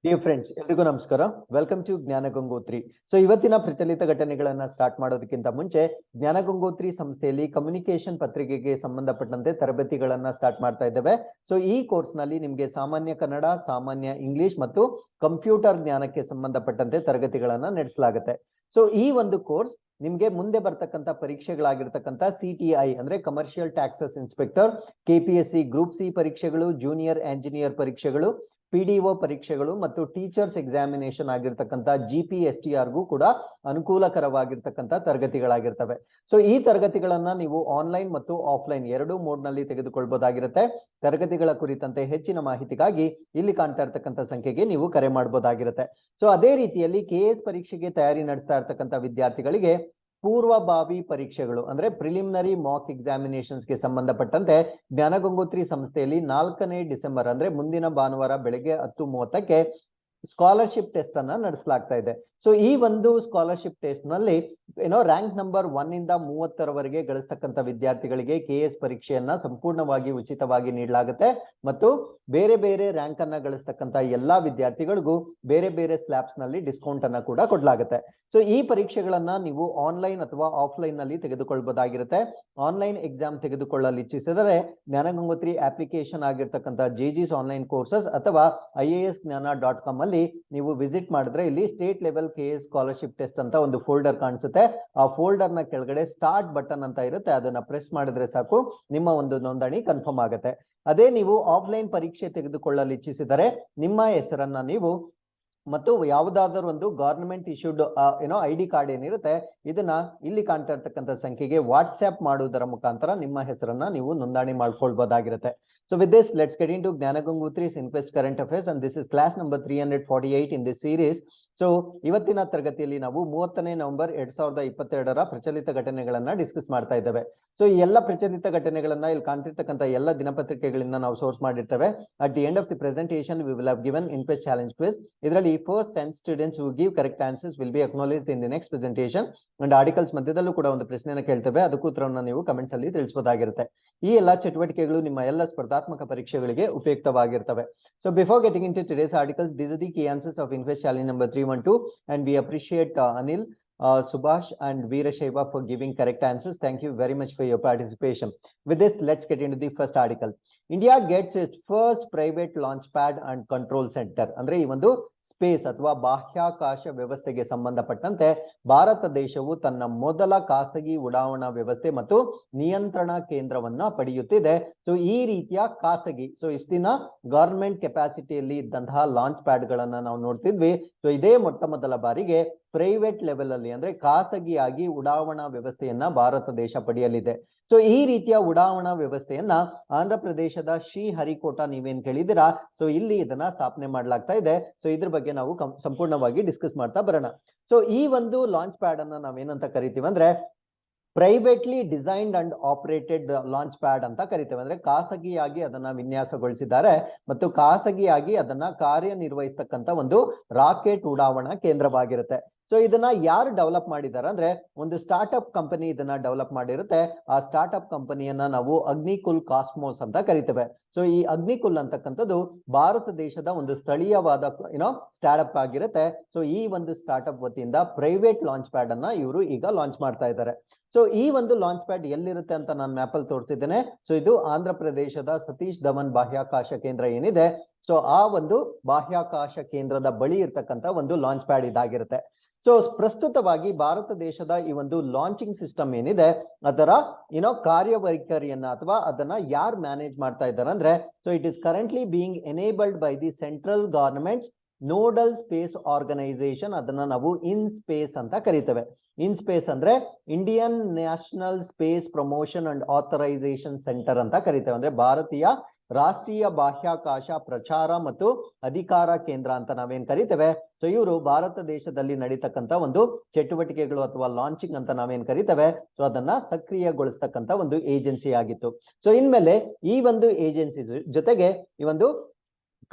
Dear friends, ಎಲ್ರಿಗೂ ನಮಸ್ಕಾರ. Welcome to ಜ್ಞಾನ ಗಂಗೋತ್ರಿ. ಸೊ ಇವತ್ತಿನ ಪ್ರಚಲಿತ ಘಟನೆಗಳನ್ನ ಸ್ಟಾರ್ಟ್ ಮಾಡೋದಕ್ಕಿಂತ ಮುಂಚೆ ಜ್ಞಾನ ಗಂಗೋತ್ರಿ ಸಂಸ್ಥೆಯಲ್ಲಿ ಕಮ್ಯುನಿಕೇಶನ್ ಪತ್ರಿಕೆಗೆ ಸಂಬಂಧಪಟ್ಟಂತೆ ತರಬೇತಿಗಳನ್ನ ಸ್ಟಾರ್ಟ್ ಮಾಡ್ತಾ ಇದ್ದೇವೆ. ಸೊ ಈ ಕೋರ್ಸ್ ನಲ್ಲಿ ನಿಮಗೆ ಸಾಮಾನ್ಯ ಕನ್ನಡ, ಸಾಮಾನ್ಯ ಇಂಗ್ಲಿಷ್ ಮತ್ತು ಕಂಪ್ಯೂಟರ್ ಜ್ಞಾನಕ್ಕೆ ಸಂಬಂಧಪಟ್ಟಂತೆ ತರಗತಿಗಳನ್ನ ನಡೆಸಲಾಗುತ್ತೆ. ಸೊ ಈ ಒಂದು ಕೋರ್ಸ್ ನಿಮ್ಗೆ ಮುಂದೆ ಬರ್ತಕ್ಕಂಥ ಪರೀಕ್ಷೆಗಳಾಗಿರ್ತಕ್ಕಂಥ CTI ಅಂದ್ರೆ commercial taxes inspector, KPSC group C ಪರೀಕ್ಷೆಗಳು, ಜೂನಿಯರ್ ಎಂಜಿನಿಯರ್ ಪರೀಕ್ಷೆಗಳು, PDO ಪರೀಕ್ಷೆಗಳು ಮತ್ತು ಟೀಚರ್ಸ್ ಎಕ್ಸಾಮಿನೇಷನ್ ಆಗಿರ್ತಕ್ಕಂಥ GPSTR ಗೂ ಕೂಡ ಅನುಕೂಲಕರವಾಗಿರ್ತಕ್ಕಂಥ ತರಗತಿಗಳಾಗಿರ್ತವೆ. ಸೊ ಈ ತರಗತಿಗಳನ್ನ ನೀವು ಆನ್ಲೈನ್ ಮತ್ತು ಆಫ್ಲೈನ್ ಎರಡೂ ಮೋಡ್ ನಲ್ಲಿ ತೆಗೆದುಕೊಳ್ಬಹುದಾಗಿರುತ್ತೆ. ತರಗತಿಗಳ ಕುರಿತಂತೆ ಹೆಚ್ಚಿನ ಮಾಹಿತಿಗಾಗಿ ಇಲ್ಲಿ ಕಾಣ್ತಾ ಇರ್ತಕ್ಕಂಥ ಸಂಖ್ಯೆಗೆ ನೀವು ಕರೆ ಮಾಡಬಹುದಾಗಿರುತ್ತೆ. ಸೊ ಅದೇ ರೀತಿಯಲ್ಲಿ KS ಪರೀಕ್ಷೆಗೆ ತಯಾರಿ ನಡೆಸ್ತಾ ಇರ್ತಕ್ಕಂಥ ವಿದ್ಯಾರ್ಥಿಗಳಿಗೆ ಪೂರ್ವಭಾವಿ ಪರೀಕ್ಷೆಗಳು ಅಂದ್ರೆ ಪ್ರಿಲಿಮಿನರಿ ಮಾಕ್ ಎಕ್ಸಾಮಿನೇಷನ್ಸ್ ಗೆ ಸಂಬಂಧಪಟ್ಟಂತೆ ಜ್ಞಾನ ಗಂಗೋತ್ರಿ ಸಂಸ್ಥೆಯಲ್ಲಿ 4ನೇ ಡಿಸೆಂಬರ್ ಅಂದ್ರೆ ಮುಂದಿನ ಭಾನುವಾರ ಬೆಳಗ್ಗೆ 10:30ಕ್ಕೆ ಸ್ಕಾಲರ್ಶಿಪ್ ಟೆಸ್ಟ್ ಅನ್ನ ನಡೆಸಲಾಗ್ತಾ ಇದೆ. ಸೊ ಈ ಒಂದು ಸ್ಕಾಲರ್ಶಿಪ್ ಟೆಸ್ಟ್ ನಲ್ಲಿ ರ್ಯಾಂಕ್ ನಂಬರ್ 1 ಇಂದ 30ರವರೆಗೆ ಗಳಿಸ್ತಕ್ಕಂಥ ವಿದ್ಯಾರ್ಥಿಗಳಿಗೆ KS ಪರೀಕ್ಷೆಯನ್ನ ಸಂಪೂರ್ಣವಾಗಿ ಉಚಿತವಾಗಿ ನೀಡಲಾಗುತ್ತೆ ಮತ್ತು ಬೇರೆ ಬೇರೆ ರ್ಯಾಂಕ್ ಅನ್ನ ಗಳಿಸ್ತಕ್ಕಂಥ ಎಲ್ಲಾ ವಿದ್ಯಾರ್ಥಿಗಳಿಗೂ ಬೇರೆ ಬೇರೆ ಸ್ಲ್ಯಾಬ್ಸ್ ನಲ್ಲಿ ಡಿಸ್ಕೌಂಟ್ ಅನ್ನ ಕೂಡ ಕೊಡಲಾಗುತ್ತೆ. ಸೊ ಈ ಪರೀಕ್ಷೆಗಳನ್ನ ನೀವು ಆನ್ಲೈನ್ ಅಥವಾ ಆಫ್ಲೈನ್ ನಲ್ಲಿ ತೆಗೆದುಕೊಳ್ಬಹುದಾಗಿರುತ್ತೆ. ಆನ್ಲೈನ್ ಎಕ್ಸಾಮ್ ತೆಗೆದುಕೊಳ್ಳಲು ಇಚ್ಛಿಸಿದರೆ ಜ್ಞಾನ ಗಂಗೋತ್ರಿ ಅಪ್ಲಿಕೇಶನ್ ಆಗಿರ್ತಕ್ಕಂಥ JG's ಆನ್ಲೈನ್ ಕೋರ್ಸಸ್ ಅಥವಾ IASಜ್ಞಾನ.com ಅಲ್ಲಿ ನೀವು ವಿಸಿಟ್ ಮಾಡಿದ್ರೆ ಇಲ್ಲಿ state level KS scholarship test ಅಂತ ಒಂದು ಫೋಲ್ಡರ್ ಕಾಣಿಸುತ್ತೆ. ಆ ಫೋಲ್ಡರ್ ನ ಕೆಳಗಡೆ ಸ್ಟಾರ್ಟ್ ಬಟನ್ ಅಂತ ಇರುತ್ತೆ, ಅದನ್ನ ಪ್ರೆಸ್ ಮಾಡಿದ್ರೆ ಸಾಕು ನಿಮ್ಮ ಒಂದು ನೋಂದಣಿ ಕನ್ಫರ್ಮ್ ಆಗುತ್ತೆ. ಅದೇ ನೀವು ಆಫ್ಲೈನ್ ಪರೀಕ್ಷೆ ತೆಗೆದುಕೊಳ್ಳಲು ಇಚ್ಛಿಸಿದರೆ ನಿಮ್ಮ ಹೆಸರನ್ನ ನೀವು ಮತ್ತು ಯಾವುದಾದರೂ ಒಂದು ಗವರ್ನಮೆಂಟ್ ಇಶ್ಯೂಡ್ ID ಕಾರ್ಡ್ ಏನಿರುತ್ತೆ ಇದನ್ನ ಇಲ್ಲಿ ಕಾಣ್ತಾ ಇರ್ತಕ್ಕಂಥ ಸಂಖ್ಯೆಗೆ ವಾಟ್ಸ್ಆಪ್ ಮಾಡುವುದರ ಮುಖಾಂತರ ನಿಮ್ಮ ಹೆಸರನ್ನ ನೀವು ನೋಂದಣಿ ಮಾಡ್ಕೊಳ್ಬಹುದಾಗಿರುತ್ತೆ. So with this, let's get into Gnana Gangotri's Inquest Current Affairs, and this is class number 348 in this series. So ಇವತ್ತಿನ ತರಗತಿಯಲ್ಲಿ ನಾವು 30ನೇ ನವೆಂಬರ್ 2022ರ ಪ್ರಚಲಿತ ಘಟನೆಗಳನ್ನ ಡಿಸ್ಕಸ್ ಮಾಡ್ತಾ ಇದ್ದೇವೆ. ಸೊ ಈ ಎಲ್ಲ ಪ್ರಚಲಿತ ಘಟನೆಗಳನ್ನ ಇಲ್ಲಿ ಕಾಣ್ತಿರ್ತಕ್ಕಂಥ ಎಲ್ಲ ದಿನಪತ್ರಿಕೆಗಳಿಂದ ನಾವು ಸೋರ್ಸ್ ಮಾಡಿರ್ತೇವೆ. At the end of the presentation we will have given inquest challenge quiz. ಇದರಲ್ಲಿ first 10 students who give correct answers will be acknowledged in the next presentation. And articles ಮಧ್ಯದಲ್ಲೂ ಕೂಡ ಒಂದು ಪ್ರಶ್ನೆಯನ್ನು ಕೇಳ್ತೇವೆ, ಅದಕ್ಕೂ ಉತ್ತರವನ್ನು ನೀವು ಕಮೆಂಟ್ಸ್ ಅಲ್ಲಿ ತಿಳಿಸಬಹುದಾಗಿರುತ್ತೆ. ಈ ಎಲ್ಲಾ ಚಟುವಟಿಕೆಗಳು ನಿಮ್ಮ ಎಲ್ಲ ಸ್ಪರ್ಧಾತ್ಮಕ ಪರೀಕ್ಷೆಗಳಿಗೆ ಉಪಯುಕ್ತವಾಗಿರ್ತವೆ. So before getting into today's articles, these are the key answers of Inquest Challenge number 312, and we appreciate Anil, Subhash and Veerashaiva for giving correct answers. Thank you very much for your participation. With this, let's get into the first article. India gets its first private launch pad and control center. ಅಂದ್ರೆ ಈ ಒಂದು space ಅಥವಾ ಬಾಹ್ಯಾಕಾಶ ವ್ಯವಸ್ಥೆಗೆ ಸಂಬಂಧಪಟ್ಟಂತೆ ಭಾರತ ದೇಶವು ತನ್ನ ಮೊದಲ ಖಾಸಗಿ ಉಡಾವಣಾ ವ್ಯವಸ್ಥೆ ಮತ್ತು ನಿಯಂತ್ರಣ ಕೇಂದ್ರವನ್ನ ಪಡೆಯುತ್ತಿದೆ. ಸೊ ಈ ರೀತಿಯ ಖಾಸಗಿ, ಸೊ ಇಷ್ಟು ದಿನ ಗವರ್ಮೆಂಟ್ ಕೆಪಾಸಿಟಿಯಲ್ಲಿ ಇದ್ದಂತಹ ಲಾಂಚ್ ಪ್ಯಾಡ್ ಗಳನ್ನ ನಾವು ನೋಡ್ತಿದ್ವಿ. ಸೊ ಇದೇ ಮೊಟ್ಟ ಮೊದಲ ಬಾರಿಗೆ ಪ್ರೈವೇಟ್ ಲೆವೆಲ್ ಅಲ್ಲಿ ಅಂದ್ರೆ ಖಾಸಗಿಯಾಗಿ ಉಡಾವಣಾ ವ್ಯವಸ್ಥೆಯನ್ನ ಭಾರತ ದೇಶ ಪಡೆಯಲಿದೆ. ಸೊ ಈ ರೀತಿಯ ಉಡಾವಣಾ ವ್ಯವಸ್ಥೆಯನ್ನ ಆಂಧ್ರ ಪ್ರದೇಶದ ಶ್ರೀಹರಿಕೋಟ ನೀವೇನ್ ಕೇಳಿದಿರಾ, ಸೊ ಇಲ್ಲಿ ಇದನ್ನ ಸ್ಥಾಪನೆ ಮಾಡಲಾಗ್ತಾ ಇದೆ. ಸೊ ಇದ್ರ ಬಗ್ಗೆ ನಾವು ಸಂಪೂರ್ಣವಾಗಿ ಡಿಸ್ಕಸ್ ಮಾಡ್ತಾ ಬರೋಣ. ಸೊ ಈ ಒಂದು ಲಾಂಚ್ ಪ್ಯಾಡ್ ಅನ್ನ ನಾವೇನಂತ ಕರಿತೀವಿ ಅಂದ್ರೆ privately designed and operated launch pad ಅಂತ ಕರಿತೇವೆ. ಅಂದ್ರೆ ಖಾಸಗಿಯಾಗಿ ಅದನ್ನ ವಿನ್ಯಾಸಗೊಳಿಸಿದ್ದಾರೆ ಮತ್ತು ಖಾಸಗಿಯಾಗಿ ಅದನ್ನ ಕಾರ್ಯನಿರ್ವಹಿಸ್ತಕ್ಕಂಥ ಒಂದು ರಾಕೆಟ್ ಉಡಾವಣಾ ಕೇಂದ್ರವಾಗಿರುತ್ತೆ. ಸೊ ಇದನ್ನ ಯಾರು ಡೆವಲಪ್ ಮಾಡಿದ್ದಾರೆ ಅಂದ್ರೆ ಒಂದು ಸ್ಟಾರ್ಟ್ಅಪ್ ಕಂಪನಿ ಇದನ್ನ ಡೆವಲಪ್ ಮಾಡಿರುತ್ತೆ. ಆ ಸ್ಟಾರ್ಟ್ಅಪ್ ಕಂಪನಿಯನ್ನ ನಾವು ಅಗ್ನಿಕುಲ್ ಕಾಸ್ಮೋಸ್ ಅಂತ ಕರಿತೇವೆ. ಸೊ ಈ ಅಗ್ನಿಕುಲ್ ಅಂತಕ್ಕಂಥದ್ದು ಭಾರತ ದೇಶದ ಒಂದು ಸ್ಥಳೀಯವಾದ ಸ್ಟಾರ್ಟ್ಅಪ್ ಆಗಿರುತ್ತೆ. ಸೊ ಈ ಒಂದು ಸ್ಟಾರ್ಟ್ಅಪ್ ವತಿಯಿಂದ ಪ್ರೈವೇಟ್ ಲಾಂಚ್ ಪ್ಯಾಡ್ ಅನ್ನ ಇವರು ಈಗ ಲಾಂಚ್ ಮಾಡ್ತಾ ಇದ್ದಾರೆ. ಸೊ ಈ ಒಂದು ಲಾಂಚ್ ಪ್ಯಾಡ್ ಎಲ್ಲಿರುತ್ತೆ ಅಂತ ನಾನು ಮ್ಯಾಪ್ ಅಲ್ಲಿ ತೋರಿಸಿದ್ದೇನೆ. ಸೊ ಇದು ಆಂಧ್ರ ಪ್ರದೇಶದ ಸತೀಶ್ ಧವನ್ ಬಾಹ್ಯಾಕಾಶ ಕೇಂದ್ರ ಏನಿದೆ, ಸೊ ಆ ಒಂದು ಬಾಹ್ಯಾಕಾಶ ಕೇಂದ್ರದ ಬಳಿ ಇರ್ತಕ್ಕಂಥ ಒಂದು ಲಾಂಚ್ ಪ್ಯಾಡ್ ಇದಾಗಿರುತ್ತೆ. ಸೊ ಪ್ರಸ್ತುತವಾಗಿ ಭಾರತ ದೇಶದ ಈ ಒಂದು ಲಾಂಚಿಂಗ್ ಸಿಸ್ಟಮ್ ಏನಿದೆ ಅದರ ಕಾರ್ಯವೈಖರಿಯನ್ನ ಅಥವಾ ಅದನ್ನ ಯಾರು ಮ್ಯಾನೇಜ್ ಮಾಡ್ತಾ ಇದ್ದಾರೆ ಅಂದ್ರೆ, so it is currently being enabled by the central government nodal space organisation. ಅದನ್ನ ನಾವು ಇನ್ ಸ್ಪೇಸ್ ಅಂತ ಕರಿತೇವೆ. ಇನ್ ಸ್ಪೇಸ್ ಅಂದ್ರೆ Indian National Space Promotion and Authorisation Centre ಅಂತ ಕರಿತೇವೆ. ಅಂದ್ರೆ ಭಾರತೀಯ ರಾಷ್ಟ್ರೀಯ ಬಾಹ್ಯಾಕಾಶ ಪ್ರಚಾರ ಮತ್ತು ಅಧಿಕಾರ ಕೇಂದ್ರ ಅಂತ ನಾವೇನ್ ಕರಿತೇವೆ. ಸೊ ಇವರು ಭಾರತ ದೇಶದಲ್ಲಿ ನಡೀತಕ್ಕಂಥ ಒಂದು ಚಟುವಟಿಕೆಗಳು ಅಥವಾ ಲಾಂಚಿಂಗ್ ಅಂತ ನಾವೇನ್ ಕರಿತೇವೆ, ಸೊ ಅದನ್ನ ಸಕ್ರಿಯಗೊಳಿಸ್ತಕ್ಕಂಥ ಒಂದು ಏಜೆನ್ಸಿ ಆಗಿತ್ತು. ಸೊ ಇನ್ಮೇಲೆ ಈ ಒಂದು ಏಜೆನ್ಸಿ ಜೊತೆಗೆ ಈ ಒಂದು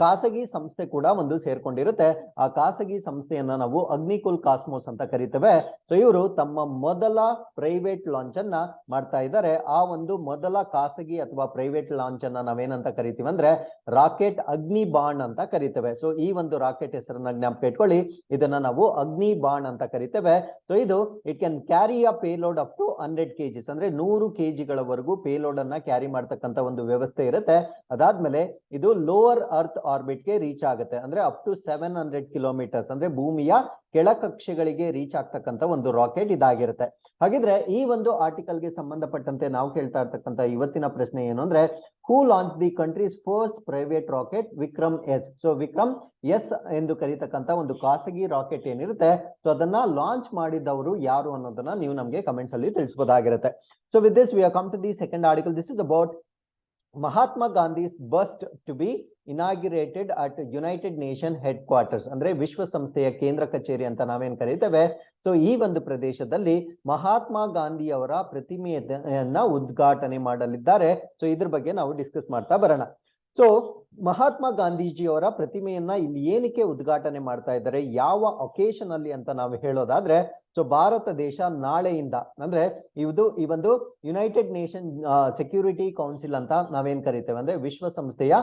ಖಾಸಗಿ ಸಂಸ್ಥೆ ಕೂಡ ಒಂದು ಸೇರ್ಕೊಂಡಿರುತ್ತೆ. ಆ ಖಾಸಗಿ ಸಂಸ್ಥೆಯನ್ನ ನಾವು ಅಗ್ನಿಕುಲ್ ಕಾಸ್ಮೋಸ್ ಅಂತ ಕರಿತೇವೆ. ಸೊ ಇವರು ತಮ್ಮ ಮೊದಲ ಪ್ರೈವೇಟ್ ಲಾಂಚ್ ಅನ್ನ ಮಾಡ್ತಾ ಇದ್ದಾರೆ. ಆ ಒಂದು ಮೊದಲ ಖಾಸಗಿ ಅಥವಾ ಪ್ರೈವೇಟ್ ಲಾಂಚ್ ಅನ್ನ ನಾವೇನಂತ ಕರಿತೀವಿ ಅಂದ್ರೆ ರಾಕೆಟ್ ಅಗ್ನಿ ಬಾಣ್ ಅಂತ ಕರಿತೇವೆ. ಸೊ ಈ ಒಂದು ರಾಕೆಟ್ ಹೆಸರನ್ನ ಜ್ಞಾಪಕ ಇಟ್ಕೊಳ್ಳಿ, ಇದನ್ನ ನಾವು ಅಗ್ನಿ ಬಾಣ್ ಅಂತ ಕರಿತೇವೆ. ಸೊ ಇದು it can carry a payload up to 100 kgs, ಅಂದ್ರೆ 100 kgಗಳವರೆಗೂ ಪೇಲೋಡ್ ಅನ್ನ ಕ್ಯಾರಿ ಮಾಡ್ತಕ್ಕಂತ ಒಂದು ವ್ಯವಸ್ಥೆ ಇರುತ್ತೆ. ಅದಾದ್ಮೇಲೆ ಇದು ಲೋವರ್ ಅರ್ತ್ ಆರ್ಬಿಟ್ ಗೆ ರೀಚ್ ಆಗುತ್ತೆ, ಅಂದ್ರೆ ಅಪ್ ಟು 700 ಕಿಲೋಮೀಟರ್ಸ್, ಅಂದ್ರೆ ಭೂಮಿಯ ಕೆಳಕಕ್ಷೆಗಳಿಗೆ ರೀಚ್ ಆಗ್ತಕ್ಕಂತ ಒಂದು ರಾಕೆಟ್ ಇದಾಗಿರುತ್ತೆ. ಹಾಗಿದ್ರೆ ಈ ಒಂದು ಆರ್ಟಿಕಲ್ಗೆ ಸಂಬಂಧಪಟ್ಟಂತೆ ನಾವು ಕೇಳ್ತಾ ಇರ್ತಕ್ಕಂತ ಇವತ್ತಿನ ಪ್ರಶ್ನೆ ಏನು ಅಂದ್ರೆ, who launch the countries first private rocket Vikram S. So Vikram S ಎಂದು ಕರೀತಕ್ಕಂತ ಒಂದು ಖಾಸಗಿ ರಾಕೆಟ್ ಏನಿರುತ್ತೆ, ಸೊ ಅದನ್ನ ಲಾಂಚ್ ಮಾಡಿದವರು ಯಾರು ಅನ್ನೋದನ್ನ ನೀವು ನಮಗೆ ಕಮೆಂಟ್ಸ್ ಅಲ್ಲಿ ತಿಳಿಸಬಹುದಾಗಿರುತ್ತೆ. So with this we are come to the second article. This is about Mahatma Gandhi's bust to be inaugurated at United Nation headquarters, ಅಂದ್ರೆ ವಿಶ್ವಸಂಸ್ಥೆಯ ಕೇಂದ್ರ ಕಚೇರಿ ಅಂತ ನಾವೇನ್ ಕರೀತೇವೆ. ಸೊ ಈ ಒಂದು ಪ್ರದೇಶದಲ್ಲಿ ಮಹಾತ್ಮ ಗಾಂಧಿ ಅವರ ಪ್ರತಿಮೆಯನ್ನ ಉದ್ಘಾಟನೆ ಮಾಡಲಿದ್ದಾರೆ. ಸೊ ಇದ್ರ ಬಗ್ಗೆ ನಾವು ಡಿಸ್ಕಸ್ ಮಾಡ್ತಾ ಬರೋಣ. ಸೊ ಮಹಾತ್ಮ ಗಾಂಧೀಜಿ ಅವರ ಪ್ರತಿಮೆಯನ್ನ ಇಲ್ಲಿ ಏನಕ್ಕೆ ಉದ್ಘಾಟನೆ ಮಾಡ್ತಾ ಇದ್ದಾರೆ, ಯಾವ ಒಕೇಶನ್ ಅಲ್ಲಿ ಅಂತ ನಾವು ಹೇಳೋದಾದ್ರೆ, ಸೊ ಭಾರತ ದೇಶ ನಾಳೆಯಿಂದ, ಅಂದ್ರೆ ಈ ಒಂದು ಯುನೈಟೆಡ್ ನೇಷನ್ ಸೆಕ್ಯೂರಿಟಿ ಕೌನ್ಸಿಲ್ ಅಂತ ನಾವೇನ್ ಕರಿತೇವೆ, ಅಂದ್ರೆ ವಿಶ್ವಸಂಸ್ಥೆಯ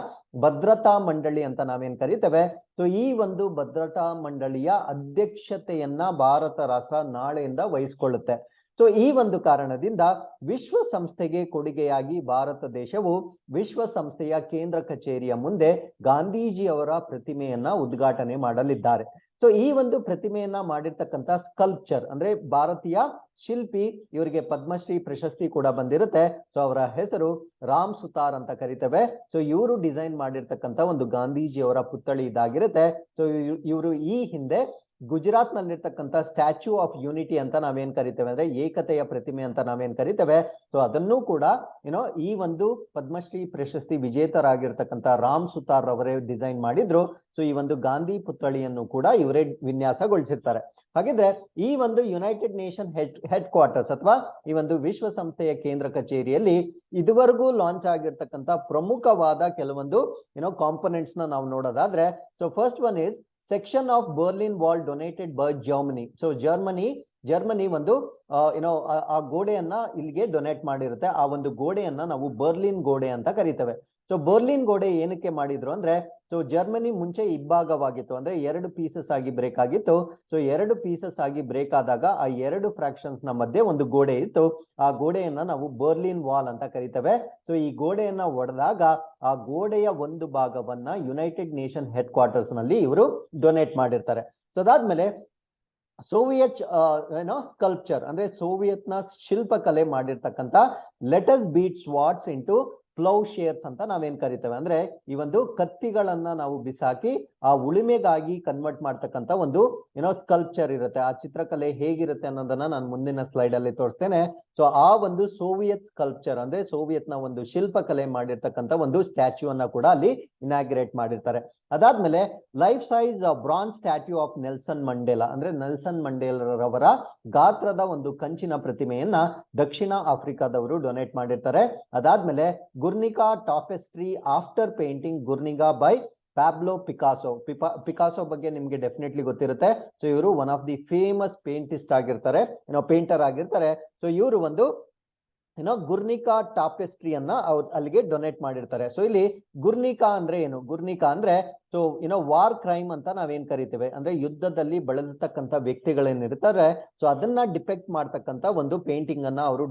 ಭದ್ರತಾ ಮಂಡಳಿ ಅಂತ ನಾವೇನ್ ಕರಿತೇವೆ. ಸೊ ಈ ಒಂದು ಭದ್ರತಾ ಮಂಡಳಿಯ ಅಧ್ಯಕ್ಷತೆಯನ್ನ ಭಾರತ ರಾಷ್ಟ್ರ ನಾಳೆಯಿಂದ ವಹಿಸಿಕೊಳ್ಳುತ್ತೆ. ಸೊ ಈ ಒಂದು ಕಾರಣದಿಂದ ವಿಶ್ವಸಂಸ್ಥೆಗೆ ಕೊಡುಗೆಯಾಗಿ ಭಾರತ ದೇಶವು ವಿಶ್ವಸಂಸ್ಥೆಯ ಕೇಂದ್ರ ಕಚೇರಿಯ ಮುಂದೆ ಗಾಂಧೀಜಿ ಅವರ ಪ್ರತಿಮೆಯನ್ನ ಉದ್ಘಾಟನೆ ಮಾಡಲಿದ್ದಾರೆ. ಸೊ ಈ ಒಂದು ಪ್ರತಿಮೆಯನ್ನ ಮಾಡಿರ್ತಕ್ಕಂಥ ಸ್ಕಲ್ಪ್ಚರ್, ಅಂದ್ರೆ ಭಾರತೀಯ ಶಿಲ್ಪಿ, ಇವರಿಗೆ ಪದ್ಮಶ್ರೀ ಪ್ರಶಸ್ತಿ ಕೂಡ ಬಂದಿರುತ್ತೆ. ಸೊ ಅವರ ಹೆಸರು ರಾಮ್ ಸುತಾರ್ ಅಂತ ಕರಿತೇವೆ. ಸೊ ಇವರು ಡಿಸೈನ್ ಮಾಡಿರ್ತಕ್ಕಂಥ ಒಂದು ಗಾಂಧೀಜಿ ಅವರ ಪುತ್ಥಳಿ ಇದಾಗಿರುತ್ತೆ. ಸೊ ಇವರು ಈ ಹಿಂದೆ ಗುಜರಾತ್ ನಲ್ಲಿರ್ತಕ್ಕಂಥ ಸ್ಟ್ಯಾಚ್ಯೂ ಆಫ್ ಯೂನಿಟಿ ಅಂತ ನಾವೇನ್ ಕರಿತೇವೆ, ಅಂದ್ರೆ ಏಕತೆಯ ಪ್ರತಿಮೆ ಅಂತ ನಾವೇನ್ ಕರಿತೇವೆ. ಸೊ ಅದನ್ನು ಕೂಡ ಈ ಒಂದು ಪದ್ಮಶ್ರೀ ಪ್ರಶಸ್ತಿ ವಿಜೇತರಾಗಿರ್ತಕ್ಕಂಥ ರಾಮ್ ಸುತಾರ್ ಅವರೇ ಡಿಸೈನ್ ಮಾಡಿದ್ರು. ಸೊ ಈ ಒಂದು ಗಾಂಧಿ ಪುತ್ಥಳಿಯನ್ನು ಕೂಡ ಇವರೇ ವಿನ್ಯಾಸಗೊಳಿಸಿರ್ತಾರೆ. ಹಾಗಿದ್ರೆ ಈ ಒಂದು ಯುನೈಟೆಡ್ ನೇಷನ್ ಹೆಡ್ ಕ್ವಾರ್ಟರ್ಸ್ ಅಥವಾ ಈ ಒಂದು ವಿಶ್ವಸಂಸ್ಥೆಯ ಕೇಂದ್ರ ಕಚೇರಿಯಲ್ಲಿ ಇದುವರೆಗೂ ಲಾಂಚ್ ಆಗಿರ್ತಕ್ಕಂಥ ಪ್ರಮುಖವಾದ ಕೆಲವೊಂದು ಕಾಂಪೊನೆಂಟ್ಸ್ ನ ನಾವು ನೋಡೋದಾದ್ರೆ, so first one is section of Berlin wall donated by Germany. So Germany ಒಂದು ಆ ಗೋಡೆಯನ್ನ ಇಲ್ಲಿಗೆ ಡೊನೇಟ್ ಮಾಡಿರುತ್ತೆ. ಆ ಒಂದು ಗೋಡೆಯನ್ನ ನಾವು ಬರ್ಲಿನ್ ಗೋಡೆ ಅಂತ ಕರಿತೇವೆ. ಸೊ ಬರ್ಲಿನ್ ಗೋಡೆ ಏನಕ್ಕೆ ಮಾಡಿದ್ರು ಅಂದ್ರೆ, ಸೊ ಜರ್ಮನಿ ಮುಂಚೆ ಇಬ್ಬಾಗವಾಗಿತ್ತು, ಅಂದ್ರೆ 2 ಪೀಸಸ್ ಆಗಿ ಬ್ರೇಕ್ ಆಗಿತ್ತು. ಸೊ 2 ಪೀಸಸ್ ಆಗಿ ಬ್ರೇಕ್ ಆದಾಗ ಆ 2 ಫ್ರಾಕ್ಷನ್ಸ್ ನ ಮಧ್ಯೆ ಒಂದು ಗೋಡೆ ಇತ್ತು. ಆ ಗೋಡೆಯನ್ನ ನಾವು ಬರ್ಲಿನ್ ವಾಲ್ ಅಂತ ಕರಿತೇವೆ. ಸೊ ಈ ಗೋಡೆಯನ್ನ ಒಡೆದಾಗ ಆ ಗೋಡೆಯ ಒಂದು ಭಾಗವನ್ನ ಯುನೈಟೆಡ್ ನೇಷನ್ ಹೆಡ್ ಕ್ವಾರ್ಟರ್ಸ್ ನಲ್ಲಿ ಇವರು ಡೊನೇಟ್ ಮಾಡಿರ್ತಾರೆ. ಸೊ ಅದಾದ್ಮೇಲೆ ಸೋವಿಯತ್ ಸ್ಕಲ್ಪ್ಚರ್, ಅಂದ್ರೆ ಸೋವಿಯತ್ ನ ಶಿಲ್ಪಕಲೆ ಮಾಡಿರ್ತಕ್ಕಂಥ ಲೆಟಸ್ ಬೀಟ್ ಸ್ವಾರ್ಡ್ಸ್ ಇಂಟು ಪ್ಲೌ ಶೇರ್ಸ್ ಅಂತ ನಾವೇನ್ ಕರಿತೇವೆ, ಅಂದ್ರೆ ಈ ಒಂದು ಕತ್ತಿಗಳನ್ನ ನಾವು ಬಿಸಾಕಿ ಆ ಉಳಿಮೆಗಾಗಿ ಕನ್ವರ್ಟ್ ಮಾಡ್ತಕ್ಕಂಥ ಒಂದು ಸ್ಕಲ್ಪ್ಚರ್ ಇರುತ್ತೆ. ಆ ಚಿತ್ರಕಲೆ ಹೇಗಿರುತ್ತೆ ಅನ್ನೋದನ್ನ ನಾನು ಮುಂದಿನ ಸ್ಲೈಡ್ ಅಲ್ಲಿ ತೋರಿಸ್ತೇನೆ. ಸೊ ಆ ಒಂದು ಸೋವಿಯತ್ ಸ್ಕಲ್ಪ್ಚರ್, ಅಂದ್ರೆ ಸೋವಿಯತ್ ನ ಒಂದು ಶಿಲ್ಪಕಲೆ ಮಾಡಿರ್ತಕ್ಕಂಥ ಒಂದು ಸ್ಟ್ಯಾಚ್ಯೂ ಅನ್ನ ಕೂಡ ಅಲ್ಲಿ ಇನಾಗ್ರೇಟ್ ಮಾಡಿರ್ತಾರೆ. ಅದಾದ್ಮೇಲೆ life size bronze statue of Nelson Mandela, ಅಂದ್ರೆ ನೆಲ್ಸನ್ ಮಂಡೇಲರವರ ಗಾತ್ರದ ಒಂದು ಕಂಚಿನ ಪ್ರತಿಮೆಯನ್ನ ದಕ್ಷಿಣ ಆಫ್ರಿಕಾದವರು ಡೊನೇಟ್ ಮಾಡಿರ್ತಾರೆ. ಅದಾದ್ಮೇಲೆ Guernica tapestry after painting Guernica by Pablo Picasso. Picasso ಬಗ್ಗೆ ನಿಮ್ಗೆ ಡೆಫಿನೆಟ್ಲಿ ಗೊತ್ತಿರುತ್ತೆ. ಸೊ ಇವರು one of the famous paintist ಆಗಿರ್ತಾರೆ, ಪೇಂಟರ್ ಆಗಿರ್ತಾರೆ. ಸೊ ಇವರು ಒಂದು ಗುರ್ನಿಕಾ ಟಾಪೆಸ್ಟ್ರಿಯನ್ನ ಅಲ್ಲಿಗೆ ಡೊನೇಟ್ ಮಾಡಿರ್ತಾರೆ. ಸೊ ಇಲ್ಲಿ ಗುರ್ನಿಕಾ ಅಂದ್ರೆ ಏನು, ಗುರ್ನಿಕಾ ಅಂದ್ರೆ ಸೊ ವಾರ್ ಕ್ರೈಮ್ ಅಂತ ನಾವೇನ್ ಕರಿತೇವೆ, ಅಂದ್ರೆ ಯುದ್ಧದಲ್ಲಿ ಬಳಲತಕ್ಕಂಥ ವ್ಯಕ್ತಿಗಳೇನಿರ್ತಾರೆ, ಸೊ ಅದನ್ನ ಡಿಪೆಕ್ಟ್ ಮಾಡ್ತಕ್ಕಂಥ ಒಂದು ಪೇಂಟಿಂಗ್ ಅನ್ನ ಅವರು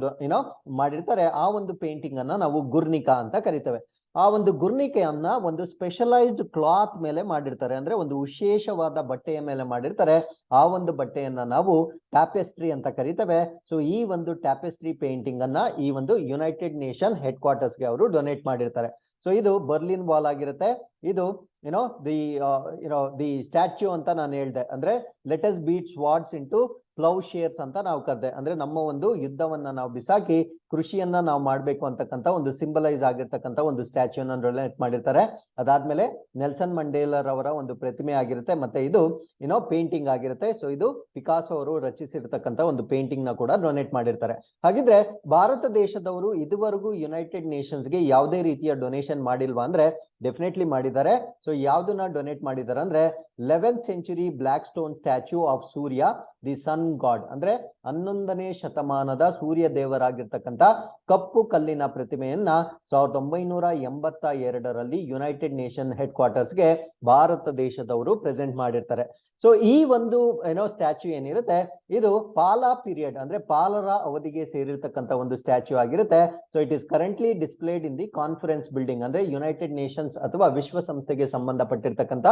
ಮಾಡಿರ್ತಾರೆ. ಆ ಒಂದು ಪೇಂಟಿಂಗ್ ಅನ್ನ ನಾವು ಗುರ್ನಿಕಾ ಅಂತ ಕರಿತೇವೆ. ಆ ಒಂದು ಗುರ್ನಿಕೆಯನ್ನ ಒಂದು ಸ್ಪೆಷಲೈಸ್ಡ್ ಕ್ಲಾತ್ ಮೇಲೆ ಮಾಡಿರ್ತಾರೆ, ಅಂದ್ರೆ ಒಂದು ವಿಶೇಷವಾದ ಬಟ್ಟೆಯ ಮೇಲೆ ಮಾಡಿರ್ತಾರೆ. ಆ ಒಂದು ಬಟ್ಟೆಯನ್ನ ನಾವು ಟ್ಯಾಪೆಸ್ಟ್ರಿ ಅಂತ ಕರಿತೇವೆ. ಸೊ ಈ ಒಂದು ಟ್ಯಾಪೆಸ್ಟ್ರಿ ಪೇಂಟಿಂಗ್ ಅನ್ನ ಈ ಒಂದು ಯುನೈಟೆಡ್ ನೇಷನ್ ಹೆಡ್ ಕ್ವಾರ್ಟರ್ಸ್ಗೆ ಅವರು ಡೊನೇಟ್ ಮಾಡಿರ್ತಾರೆ. ಸೊ ಇದು ಬರ್ಲಿನ್ ವಾಲ್ ಆಗಿರುತ್ತೆ. ಇದು ದಿ ಸ್ಟ್ಯಾಚ್ಯೂ ಅಂತ ನಾನು ಹೇಳ್ದೆ, ಅಂದ್ರೆ ಲೆಟಸ್ ಬೀಟ್ ಸ್ವಾರ್ಡ್ಸ್ ಇಂಟು ಪ್ಲೌ ಶೇರ್ಸ್ ಅಂತ ನಾವು ಕರೆದೆ, ಅಂದ್ರೆ ನಮ್ಮ ಒಂದು ಯುದ್ಧವನ್ನ ನಾವು ಬಿಸಾಕಿ ಕೃಷಿಯನ್ನ ನಾವು ಮಾಡ್ಬೇಕು ಅಂತಕ್ಕಂಥ ಒಂದು ಸಿಂಬಲೈಸ್ ಆಗಿರ್ತಕ್ಕಂಥ ಒಂದು ಸ್ಟ್ಯಾಚ್ಯೂ ಅನ್ನ ಡೊನೇಟ್ ಮಾಡಿರ್ತಾರೆ. ಅದಾದ್ಮೇಲೆ ನೆಲ್ಸನ್ ಮಂಡೇಲರ್ ಅವರ ಒಂದು ಪ್ರತಿಮೆ ಆಗಿರುತ್ತೆ, ಮತ್ತೆ ಇದು ಪೇಂಟಿಂಗ್ ಆಗಿರುತ್ತೆ. ಸೊ ಇದು ಪಿಕಾಸೋ ಅವರು ರಚಿಸಿರ್ತಕ್ಕಂಥ ಒಂದು ಪೇಂಟಿಂಗ್ ನ ಕೂಡ ಡೊನೇಟ್ ಮಾಡಿರ್ತಾರೆ. ಹಾಗಿದ್ರೆ ಭಾರತ ದೇಶದವರು ಇದುವರೆಗೂ ಯುನೈಟೆಡ್ ನೇಷನ್ಸ್ಗೆ ಯಾವುದೇ ರೀತಿಯ ಡೊನೇಷನ್ ಮಾಡಿಲ್ವಾ ಅಂದ್ರೆ ಡೆಫಿನೆಟ್ಲಿ ಮಾಡಿದ್ದಾರೆ. ಮಾಡಿದ್ದಾರೆ. ಸೊ ಯಾವ್ದನ್ನ ಡೊನೇಟ್ ಮಾಡಿದ್ದಾರೆ ಅಂದ್ರೆ 11th century black stone statue of Surya the sun god, ಅಂದ್ರೆ 11ನೇ ಶತಮಾನದ ಸೂರ್ಯ ದೇವರಾಗಿರ್ತಕ್ಕಂಥ ಕಪ್ಪು ಕಲ್ಲಿನ ಪ್ರತಿಮೆಯನ್ನ 1982ರಲ್ಲಿ ಯುನೈಟೆಡ್ ನೇಷನ್ ಹೆಡ್ ಕ್ವಾರ್ಟರ್ಸ್ಗೆ ಭಾರತ ದೇಶದವರು ಪ್ರೆಸೆಂಟ್ ಮಾಡಿರ್ತಾರೆ. ಸೊ ಈ ಒಂದು ಸ್ಟ್ಯಾಚ್ಯೂ ಏನಿರುತ್ತೆ ಇದು ಪಾಲ ಪೀರಿಯಡ್ ಅಂದ್ರೆ ಪಾಲರ ಅವಧಿಗೆ ಸೇರಿರ್ತಕ್ಕಂಥ ಒಂದು ಸ್ಟ್ಯಾಚ್ಯೂ ಆಗಿರುತ್ತೆ. So it is currently displayed in the conference building, ಅಂದ್ರೆ ಯುನೈಟೆಡ್ ನೇಷನ್ಸ್ ಅಥವಾ ವಿಶ್ವಸಂಸ್ಥೆಗೆ ಸಂಬಂಧಪಟ್ಟಿರ್ತಕ್ಕಂಥ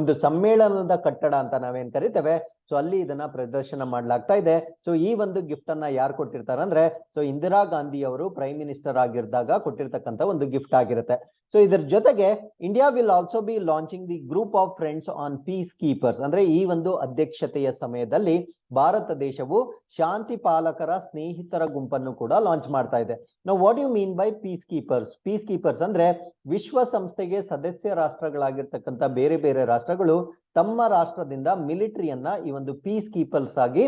ಒಂದು ಸಮ್ಮೇಳನದ ಕಟ್ಟಡ ಅಂತ ನಾವೇನ್ ಕರಿತೇವೆ. ಸೊ ಅಲ್ಲಿ ಇದನ್ನ ಪ್ರದರ್ಶನ ಮಾಡ್ಲಾಗ್ತಾ ಇದೆ. ಸೊ ಈ ಒಂದು ಗಿಫ್ಟ್ ಅನ್ನ ಯಾರು ಕೊಟ್ಟಿರ್ತಾರೆ ಅಂದ್ರೆ ಸೊ ಇಂದಿರಾ ಗಾಂಧಿ ಅವರು ಪ್ರೈಮ್ ಮಿನಿಸ್ಟರ್ ಆಗಿದ್ದಾಗ ಕೊಟ್ಟಿರ್ತಕ್ಕಂಥ ಒಂದು ಗಿಫ್ಟ್ ಆಗಿರುತ್ತೆ. ಸೊ ಇದರ ಜೊತೆಗೆ India will also be launching the group of friends on peacekeepers, ಅಂದ್ರೆ ಈ ಒಂದು ಅಧ್ಯಕ್ಷತೆಯ ಸಮಯದಲ್ಲಿ ಭಾರತ ದೇಶವು ಶಾಂತಿ ಪಾಲಕರ ಸ್ನೇಹಿತರ ಗುಂಪನ್ನು ಕೂಡ ಲಾಂಚ್ ಮಾಡ್ತಾ ಇದೆ. ನಾವು what you mean by peacekeepers? Peacekeepers ಅಂದ್ರೆ ವಿಶ್ವಸಂಸ್ಥೆಗೆ ಸದಸ್ಯ ರಾಷ್ಟ್ರಗಳಾಗಿರ್ತಕ್ಕಂಥ ಬೇರೆ ಬೇರೆ ರಾಷ್ಟ್ರಗಳು ತಮ್ಮ ರಾಷ್ಟ್ರದಿಂದ ಮಿಲಿಟರಿಯನ್ನ ಈ ಒಂದು ಪೀಸ್ ಕೀಪರ್ಸ್ ಆಗಿ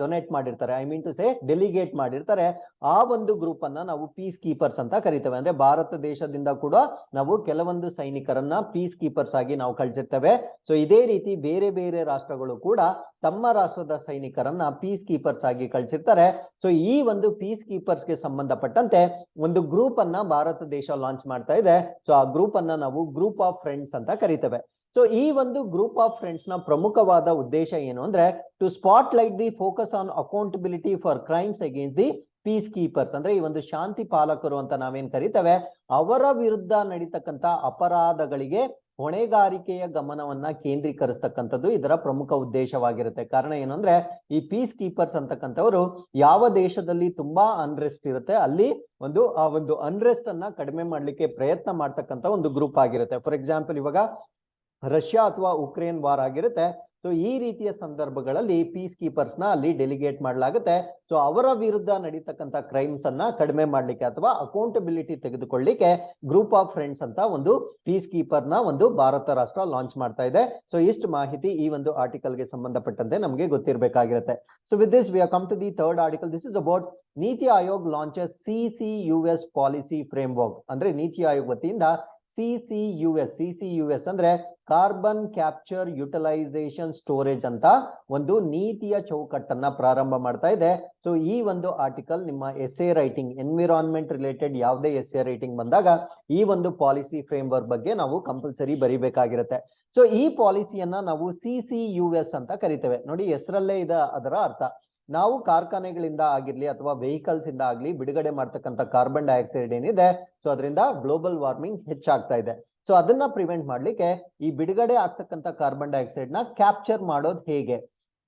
ಡೊನೇಟ್ ಮಾಡಿರ್ತಾರೆ, I mean to say delegate ಮಾಡಿರ್ತಾರೆ. ಆ ಒಂದು ಗ್ರೂಪ್ ಅನ್ನ ನಾವು ಪೀಸ್ ಕೀಪರ್ಸ್ ಅಂತ ಕರಿತೇವೆ. ಅಂದ್ರೆ ಭಾರತ ದೇಶದಿಂದ ಕೂಡ ನಾವು ಕೆಲವೊಂದು ಸೈನಿಕರನ್ನ ಪೀಸ್ ಕೀಪರ್ಸ್ ಆಗಿ ನಾವು ಕಳಿಸಿರ್ತೇವೆ. ಸೊ ಇದೇ ರೀತಿ ಬೇರೆ ಬೇರೆ ರಾಷ್ಟ್ರಗಳು ಕೂಡ ತಮ್ಮ ರಾಷ್ಟ್ರದ ಸೈನಿಕರನ್ನ ಪೀಸ್ ಕೀಪರ್ಸ್ ಆಗಿ ಕಳಿಸಿರ್ತಾರೆ. ಸೊ ಈ ಒಂದು ಪೀಸ್ ಕೀಪರ್ಸ್ ಗೆ ಸಂಬಂಧಪಟ್ಟಂತೆ ಒಂದು ಗ್ರೂಪ್ ಅನ್ನ ಭಾರತ ದೇಶ ಲಾಂಚ್ ಮಾಡ್ತಾ ಇದೆ. ಸೊ ಆ ಗ್ರೂಪ್ ಅನ್ನ ನಾವು ಗ್ರೂಪ್ ಆಫ್ ಫ್ರೆಂಡ್ಸ್ ಅಂತ ಕರಿತೇವೆ. ಸೊ ಈ ಒಂದು ಗ್ರೂಪ್ ಆಫ್ ಫ್ರೆಂಡ್ಸ್ ನ ಪ್ರಮುಖವಾದ ಉದ್ದೇಶ ಏನು ಅಂದ್ರೆ to spotlight the focus on accountability for crimes against the peacekeepers, ಅಂದ್ರೆ ಈ ಒಂದು ಶಾಂತಿ ಪಾಲಕರು ಅಂತ ನಾವೇನ್ ಕರಿತೇವೆ ಅವರ ವಿರುದ್ಧ ನಡೀತಕ್ಕಂತ ಅಪರಾಧಗಳಿಗೆ ಹೊಣೆಗಾರಿಕೆಯ ಗಮನವನ್ನ ಕೇಂದ್ರೀಕರಿಸ್ತಕ್ಕಂಥದ್ದು ಇದರ ಪ್ರಮುಖ ಉದ್ದೇಶವಾಗಿರುತ್ತೆ. ಕಾರಣ ಏನಂದ್ರೆ ಈ ಪೀಸ್ ಕೀಪರ್ಸ್ ಅಂತಕ್ಕಂಥವ್ರು ಯಾವ ದೇಶದಲ್ಲಿ ತುಂಬಾ ಅನ್ರೆಸ್ಟ್ ಇರುತ್ತೆ ಅಲ್ಲಿ ಆ ಒಂದು ಅನ್ರೆಸ್ಟ್ ಅನ್ನ ಕಡಿಮೆ ಮಾಡ್ಲಿಕ್ಕೆ ಪ್ರಯತ್ನ ಮಾಡ್ತಕ್ಕಂಥ ಒಂದು ಗ್ರೂಪ್ ಆಗಿರುತ್ತೆ. ಫಾರ್ ಎಕ್ಸಾಂಪಲ್ ಇವಾಗ ರಷ್ಯಾ ಅಥವಾ ಉಕ್ರೇನ್ ವಾರ್ ಆಗಿರುತ್ತೆ. ಸೊ ಈ ರೀತಿಯ ಸಂದರ್ಭಗಳಲ್ಲಿ ಪೀಸ್ ಕೀಪರ್ಸ್ ನ ಅಲ್ಲಿ ಡೆಲಿಗೇಟ್ ಮಾಡಲಾಗುತ್ತೆ. ಸೊ ಅವರ ವಿರುದ್ಧ ನಡೀತಕ್ಕಂಥ ಕ್ರೈಮ್ಸ್ ಅನ್ನ ಕಡಿಮೆ ಮಾಡ್ಲಿಕ್ಕೆ ಅಥವಾ ಅಕೌಂಟಬಿಲಿಟಿ ತೆಗೆದುಕೊಳ್ಳಿಕ್ಕೆ ಗ್ರೂಪ್ ಆಫ್ ಫ್ರೆಂಡ್ಸ್ ಅಂತ ಒಂದು ಪೀಸ್ ಕೀಪರ್ ನ ಒಂದು ಭಾರತ ರಾಷ್ಟ್ರ ಲಾಂಚ್ ಮಾಡ್ತಾ ಇದೆ. ಸೊ ಇಷ್ಟು ಮಾಹಿತಿ ಈ ಒಂದು ಆರ್ಟಿಕಲ್ ಗೆ ಸಂಬಂಧಪಟ್ಟಂತೆ ನಮಗೆ ಗೊತ್ತಿರಬೇಕಾಗಿರುತ್ತೆ. So with this we have come to the third article. This is about Niti Aayog launches CCUS policy framework, ಅಂದ್ರೆ ನೀತಿ ಆಯೋಗ್ ವತಿಯಿಂದ CCUS ಅಂದ್ರೆ ಕಾರ್ಬನ್ ಕ್ಯಾಪ್ಚರ್ ಯುಟಿಲೈಸೇಷನ್ ಸ್ಟೋರೇಜ್ ಅಂತ ಒಂದು ನೀತಿಯ ಚೌಕಟ್ಟನ್ನ ಪ್ರಾರಂಭ ಮಾಡ್ತಾ ಇದೆ. ಸೊ ಈ ಒಂದು ಆರ್ಟಿಕಲ್ ನಿಮ್ಮ ಎಸ್ಸೆ ರೈಟಿಂಗ್ ಎನ್ವಿರಾನ್ಮೆಂಟ್ ರಿಲೇಟೆಡ್ ಯಾವುದೇ ಎಸ್ಸೆ ರೈಟಿಂಗ್ ಬಂದಾಗ ಈ ಒಂದು ಪಾಲಿಸಿ ಫ್ರೇಮ್ವರ್ಕ್ ಬಗ್ಗೆ ನಾವು ಕಂಪಲ್ಸರಿ ಬರೀಬೇಕಾಗಿರುತ್ತೆ. ಸೊ ಈ ಪಾಲಿಸಿಯನ್ನ ನಾವು CCUS ಅಂತ ಕರಿತೇವೆ. ನೋಡಿ ಹೆಸರಲ್ಲೇ ಇದೆ ಅದರ ಅರ್ಥ. ನಾವು ಕಾರ್ಖಾನೆಗಳಿಂದ ಆಗಿರ್ಲಿ ಅಥವಾ ವೆಹಿಕಲ್ಸ್ ಇಂದ ಆಗ್ಲಿ ಬಿಡುಗಡೆ ಮಾಡ್ತಕ್ಕಂಥ ಕಾರ್ಬನ್ ಡೈಆಕ್ಸೈಡ್ ಏನಿದೆ ಸೊ ಅದರಿಂದ ಗ್ಲೋಬಲ್ ವಾರ್ಮಿಂಗ್ ಹೆಚ್ಚಾಗ್ತಾ ಇದೆ. ಸೊ ಅದನ್ನ ಪ್ರಿವೆಂಟ್ ಮಾಡ್ಲಿಕ್ಕೆ ಈ ಬಿಡುಗಡೆ ಆಗ್ತಕ್ಕಂಥ ಕಾರ್ಬನ್ ಡೈಆಕ್ಸೈಡ್ ನ ಕ್ಯಾಪ್ಚರ್ ಮಾಡೋದು ಹೇಗೆ,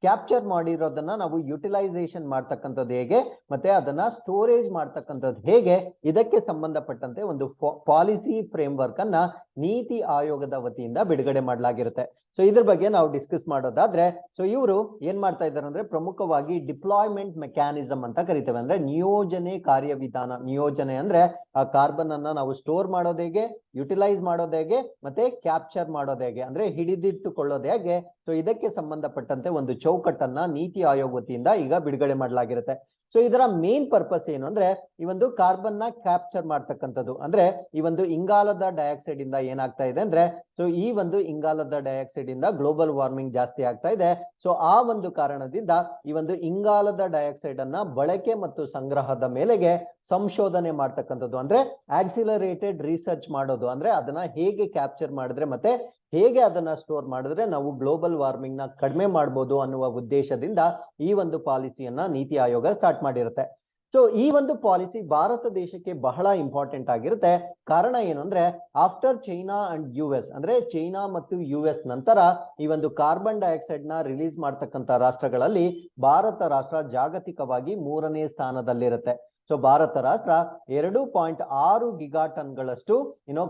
ಕ್ಯಾಪ್ಚರ್ ಮಾಡಿರೋದನ್ನ ನಾವು ಯುಟಿಲೈಸೇಷನ್ ಮಾಡ್ತಕ್ಕಂಥದ್ದು ಹೇಗೆ, ಮತ್ತೆ ಅದನ್ನ ಸ್ಟೋರೇಜ್ ಮಾಡ್ತಕ್ಕಂಥದ್ದು ಹೇಗೆ, ಇದಕ್ಕೆ ಸಂಬಂಧಪಟ್ಟಂತೆ ಒಂದು ಪಾಲಿಸಿ ಫ್ರೇಮ್ ವರ್ಕ್ ಅನ್ನ ನೀತಿ ಆಯೋಗದ ವತಿಯಿಂದ ಬಿಡುಗಡೆ ಮಾಡಲಾಗಿರುತ್ತೆ. ಸೊ ಇದ್ರ ಬಗ್ಗೆ ನಾವು ಡಿಸ್ಕಸ್ ಮಾಡೋದಾದ್ರೆ ಸೊ ಇವರು ಏನ್ ಮಾಡ್ತಾ ಇದ್ದಾರೆ ಅಂದ್ರೆ ಪ್ರಮುಖವಾಗಿ ಡಿಪ್ಲಾಯ್ಮೆಂಟ್ ಮೆಕ್ಯಾನಿಸಮ್ ಅಂತ ಕರಿತೇವೆ. ಅಂದ್ರೆ ನಿಯೋಜನೆ ಕಾರ್ಯವಿಧಾನ. ನಿಯೋಜನೆ ಅಂದ್ರೆ ಆ ಕಾರ್ಬನ್ ಅನ್ನ ನಾವು ಸ್ಟೋರ್ ಮಾಡೋದು ಹೇಗೆ, ಯುಟಿಲೈಸ್ ಮಾಡೋದು ಹೇಗೆ, ಮತ್ತೆ ಕ್ಯಾಪ್ಚರ್ ಮಾಡೋದು ಹೇಗೆ, ಅಂದ್ರೆ ಹಿಡಿದಿಟ್ಟುಕೊಳ್ಳೋದು ಹೇಗೆ. ಸೊ ಇದಕ್ಕೆ ಸಂಬಂಧಪಟ್ಟಂತೆ ಒಂದು ಚೌಕಟ್ಟನ್ನ ನೀತಿ ಆಯೋಗ ವತಿಯಿಂದ ಈಗ ಬಿಡುಗಡೆ ಮಾಡಲಾಗಿರುತ್ತೆ. ಸೊ ಇದರ ಮೇನ್ ಪರ್ಪಸ್ ಏನು ಅಂದ್ರೆ ಈ ಒಂದು ಕಾರ್ಬನ್ ನ ಕ್ಯಾಪ್ಚರ್ ಮಾಡ್ತಕ್ಕಂಥದ್ದು. ಅಂದ್ರೆ ಈ ಒಂದು ಇಂಗಾಲದ ಡೈಆಕ್ಸೈಡ್ ಇಂದ ಏನಾಗ್ತಾ ಇದೆ ಅಂದ್ರೆ ಸೊ ಈ ಒಂದು ಇಂಗಾಲದ ಡೈಆಕ್ಸೈಡ್ ಇಂದ ಗ್ಲೋಬಲ್ ವಾರ್ಮಿಂಗ್ ಜಾಸ್ತಿ ಆಗ್ತಾ ಇದೆ. ಸೊ ಆ ಒಂದು ಕಾರಣದಿಂದ ಈ ಒಂದು ಇಂಗಾಲದ ಡೈಆಕ್ಸೈಡ್ ಅನ್ನ ಬಳಕೆ ಮತ್ತು ಸಂಗ್ರಹದ ಮೇಲೆಗೆ ಸಂಶೋಧನೆ ಮಾಡ್ತಕ್ಕಂಥದ್ದು, ಅಂದ್ರೆ ಆಕ್ಸಿಲರೇಟೆಡ್ ರಿಸರ್ಚ್ ಮಾಡೋದು. ಅಂದ್ರೆ ಅದನ್ನ ಹೇಗೆ ಕ್ಯಾಪ್ಚರ್ ಮಾಡಿದ್ರೆ ಮತ್ತೆ ಹೇಗೆ ಅದನ್ನ ಸ್ಟೋರ್ ಮಾಡಿದ್ರೆ ನಾವು ಗ್ಲೋಬಲ್ ವಾರ್ಮಿಂಗ್ ನ ಕಡಿಮೆ ಮಾಡಬಹುದು ಅನ್ನುವ ಉದ್ದೇಶದಿಂದ ಈ ಒಂದು ಪಾಲಿಸಿಯನ್ನ ನೀತಿ ಆಯೋಗ ಸ್ಟಾರ್ಟ್ ಮಾಡಿರುತ್ತೆ. ಸೊ ಈ ಒಂದು ಪಾಲಿಸಿ ಭಾರತ ದೇಶಕ್ಕೆ ಬಹಳ ಇಂಪಾರ್ಟೆಂಟ್ ಆಗಿರುತ್ತೆ. ಕಾರಣ ಏನು ಅಂದ್ರೆ ಆಫ್ಟರ್ ಚೈನಾ ಅಂಡ್ US, ಅಂದ್ರೆ ಚೈನಾ ಮತ್ತು US ನಂತರ ಈ ಒಂದು ಕಾರ್ಬನ್ ಡೈಆಕ್ಸೈಡ್ ನ ರಿಲೀಸ್ ಮಾಡ್ತಕ್ಕಂಥ ರಾಷ್ಟ್ರಗಳಲ್ಲಿ ಭಾರತ ರಾಷ್ಟ್ರ ಜಾಗತಿಕವಾಗಿ 3ನೇ ಸ್ಥಾನದಲ್ಲಿರುತ್ತೆ. ಸೊ ಭಾರತ ರಾಷ್ಟ್ರ 2.6 ಗಿಗಾಟನ್ಗಳಷ್ಟು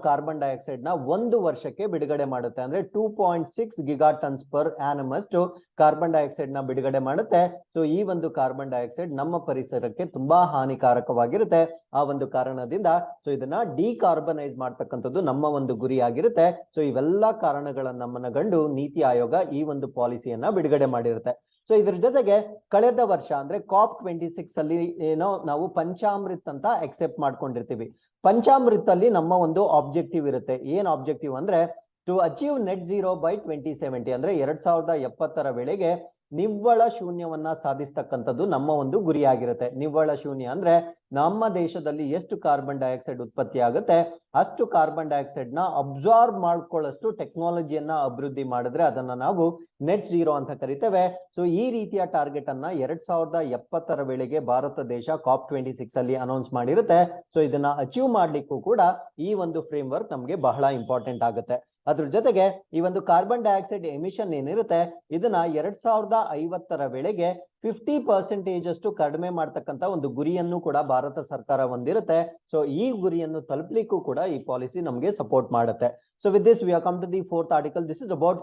ಕಾರ್ಬನ್ ಡೈಆಕ್ಸೈಡ್ ನ ಒಂದು ವರ್ಷಕ್ಕೆ ಬಿಡುಗಡೆ ಮಾಡುತ್ತೆ. ಅಂದ್ರೆ 2.6 ಗಿಗಾಟನ್ಸ್ ಪರ್ ಆನಮ್ ಅಷ್ಟು ಕಾರ್ಬನ್ ಡೈಆಕ್ಸೈಡ್ ನ ಬಿಡುಗಡೆ ಮಾಡುತ್ತೆ. ಸೊ ಈ ಒಂದು ಕಾರ್ಬನ್ ಡೈಆಕ್ಸೈಡ್ ನಮ್ಮ ಪರಿಸರಕ್ಕೆ ತುಂಬಾ ಹಾನಿಕಾರಕವಾಗಿರುತ್ತೆ. ಆ ಒಂದು ಕಾರಣದಿಂದ ಸೊ ಇದನ್ನ ಡಿಕಾರ್ಬನೈಸ್ ಮಾಡ್ತಕ್ಕಂಥದ್ದು ನಮ್ಮ ಒಂದು ಗುರಿ ಆಗಿರುತ್ತೆ. ಸೊ ಇವೆಲ್ಲ ಕಾರಣಗಳನ್ನ ಮನಗಂಡು ನೀತಿ ಆಯೋಗ ಈ ಒಂದು ಪಾಲಿಸಿಯನ್ನ ಬಿಡುಗಡೆ ಮಾಡಿರುತ್ತೆ. ಸೊ ಇದ್ರ ಜೊತೆಗೆ ಕಳೆದ ವರ್ಷ ಅಂದ್ರೆ COP26 ಅಲ್ಲಿ ಏನೋ ನಾವು ಪಂಚಾಮೃತ್ ಅಂತ ಅಕ್ಸೆಪ್ಟ್ ಮಾಡ್ಕೊಂಡಿರ್ತೀವಿ. ಪಂಚಾಮೃತ್ ಅಲ್ಲಿ ನಮ್ಮ ಒಂದು ಆಬ್ಜೆಕ್ಟಿವ್ ಇರುತ್ತೆ. ಏನ್ ಆಬ್ಜೆಕ್ಟಿವ್ ಅಂದ್ರೆ to achieve net zero by 2070 ಅಂದ್ರೆ 2070 ವೇಳೆಗೆ ನಿವ್ವಳ ಶೂನ್ಯವನ್ನ ಸಾಧಿಸ್ತಕ್ಕಂಥದ್ದು ನಮ್ಮ ಒಂದು ಗುರಿಯಾಗಿರುತ್ತೆ. ನಿವ್ವಳ ಶೂನ್ಯ ಅಂದ್ರೆ ನಮ್ಮ ದೇಶದಲ್ಲಿ ಎಷ್ಟು ಕಾರ್ಬನ್ ಡೈಆಕ್ಸೈಡ್ ಉತ್ಪತ್ತಿ ಆಗುತ್ತೆ ಅಷ್ಟು ಕಾರ್ಬನ್ ಡೈಆಕ್ಸೈಡ್ ನ ಅಬ್ಸಾರ್ಬ್ ಮಾಡ್ಕೊಳ್ಳಷ್ಟು ಟೆಕ್ನಾಲಜಿಯನ್ನ ಅಭಿವೃದ್ಧಿ ಮಾಡಿದ್ರೆ ಅದನ್ನ ನಾವು ನೆಟ್ ಝೀರೋ ಅಂತ ಕರಿತೇವೆ. ಸೊ ಈ ರೀತಿಯ ಟಾರ್ಗೆಟ್ ಅನ್ನ 2070 ವೇಳೆಗೆ ಭಾರತ ದೇಶ COP26 ಅಲ್ಲಿ ಅನೌನ್ಸ್ ಮಾಡಿರುತ್ತೆ. ಸೊ ಇದನ್ನ ಅಚೀವ್ ಮಾಡ್ಲಿಕ್ಕೂ ಕೂಡ ಈ ಒಂದು ಫ್ರೇಮ್ ವರ್ಕ್ ನಮ್ಗೆ ಬಹಳ ಇಂಪಾರ್ಟೆಂಟ್ ಆಗುತ್ತೆ. ಅದ್ರ ಜೊತೆಗೆ ಈ ಒಂದು ಕಾರ್ಬನ್ ಡೈಆಕ್ಸೈಡ್ ಎಮಿಷನ್ ಏನಿರುತ್ತೆ ಇದನ್ನ 2050 ವೇಳೆಗೆ 50% ಅಷ್ಟು ಕಡಿಮೆ ಮಾಡ್ತಕ್ಕಂತ ಒಂದು ಗುರಿಯನ್ನು ಕೂಡ ಭಾರತ ಸರ್ಕಾರ ಹೊಂದಿರುತ್ತೆ. ಸೊ ಈ ಗುರಿಯನ್ನು ತಲುಪಲಿಕ್ಕೂ ಕೂಡ ಈ ಪಾಲಿಸಿ ನಮಗೆ ಸಪೋರ್ಟ್ ಮಾಡುತ್ತೆ. So with this we are come to the 4th article. This is about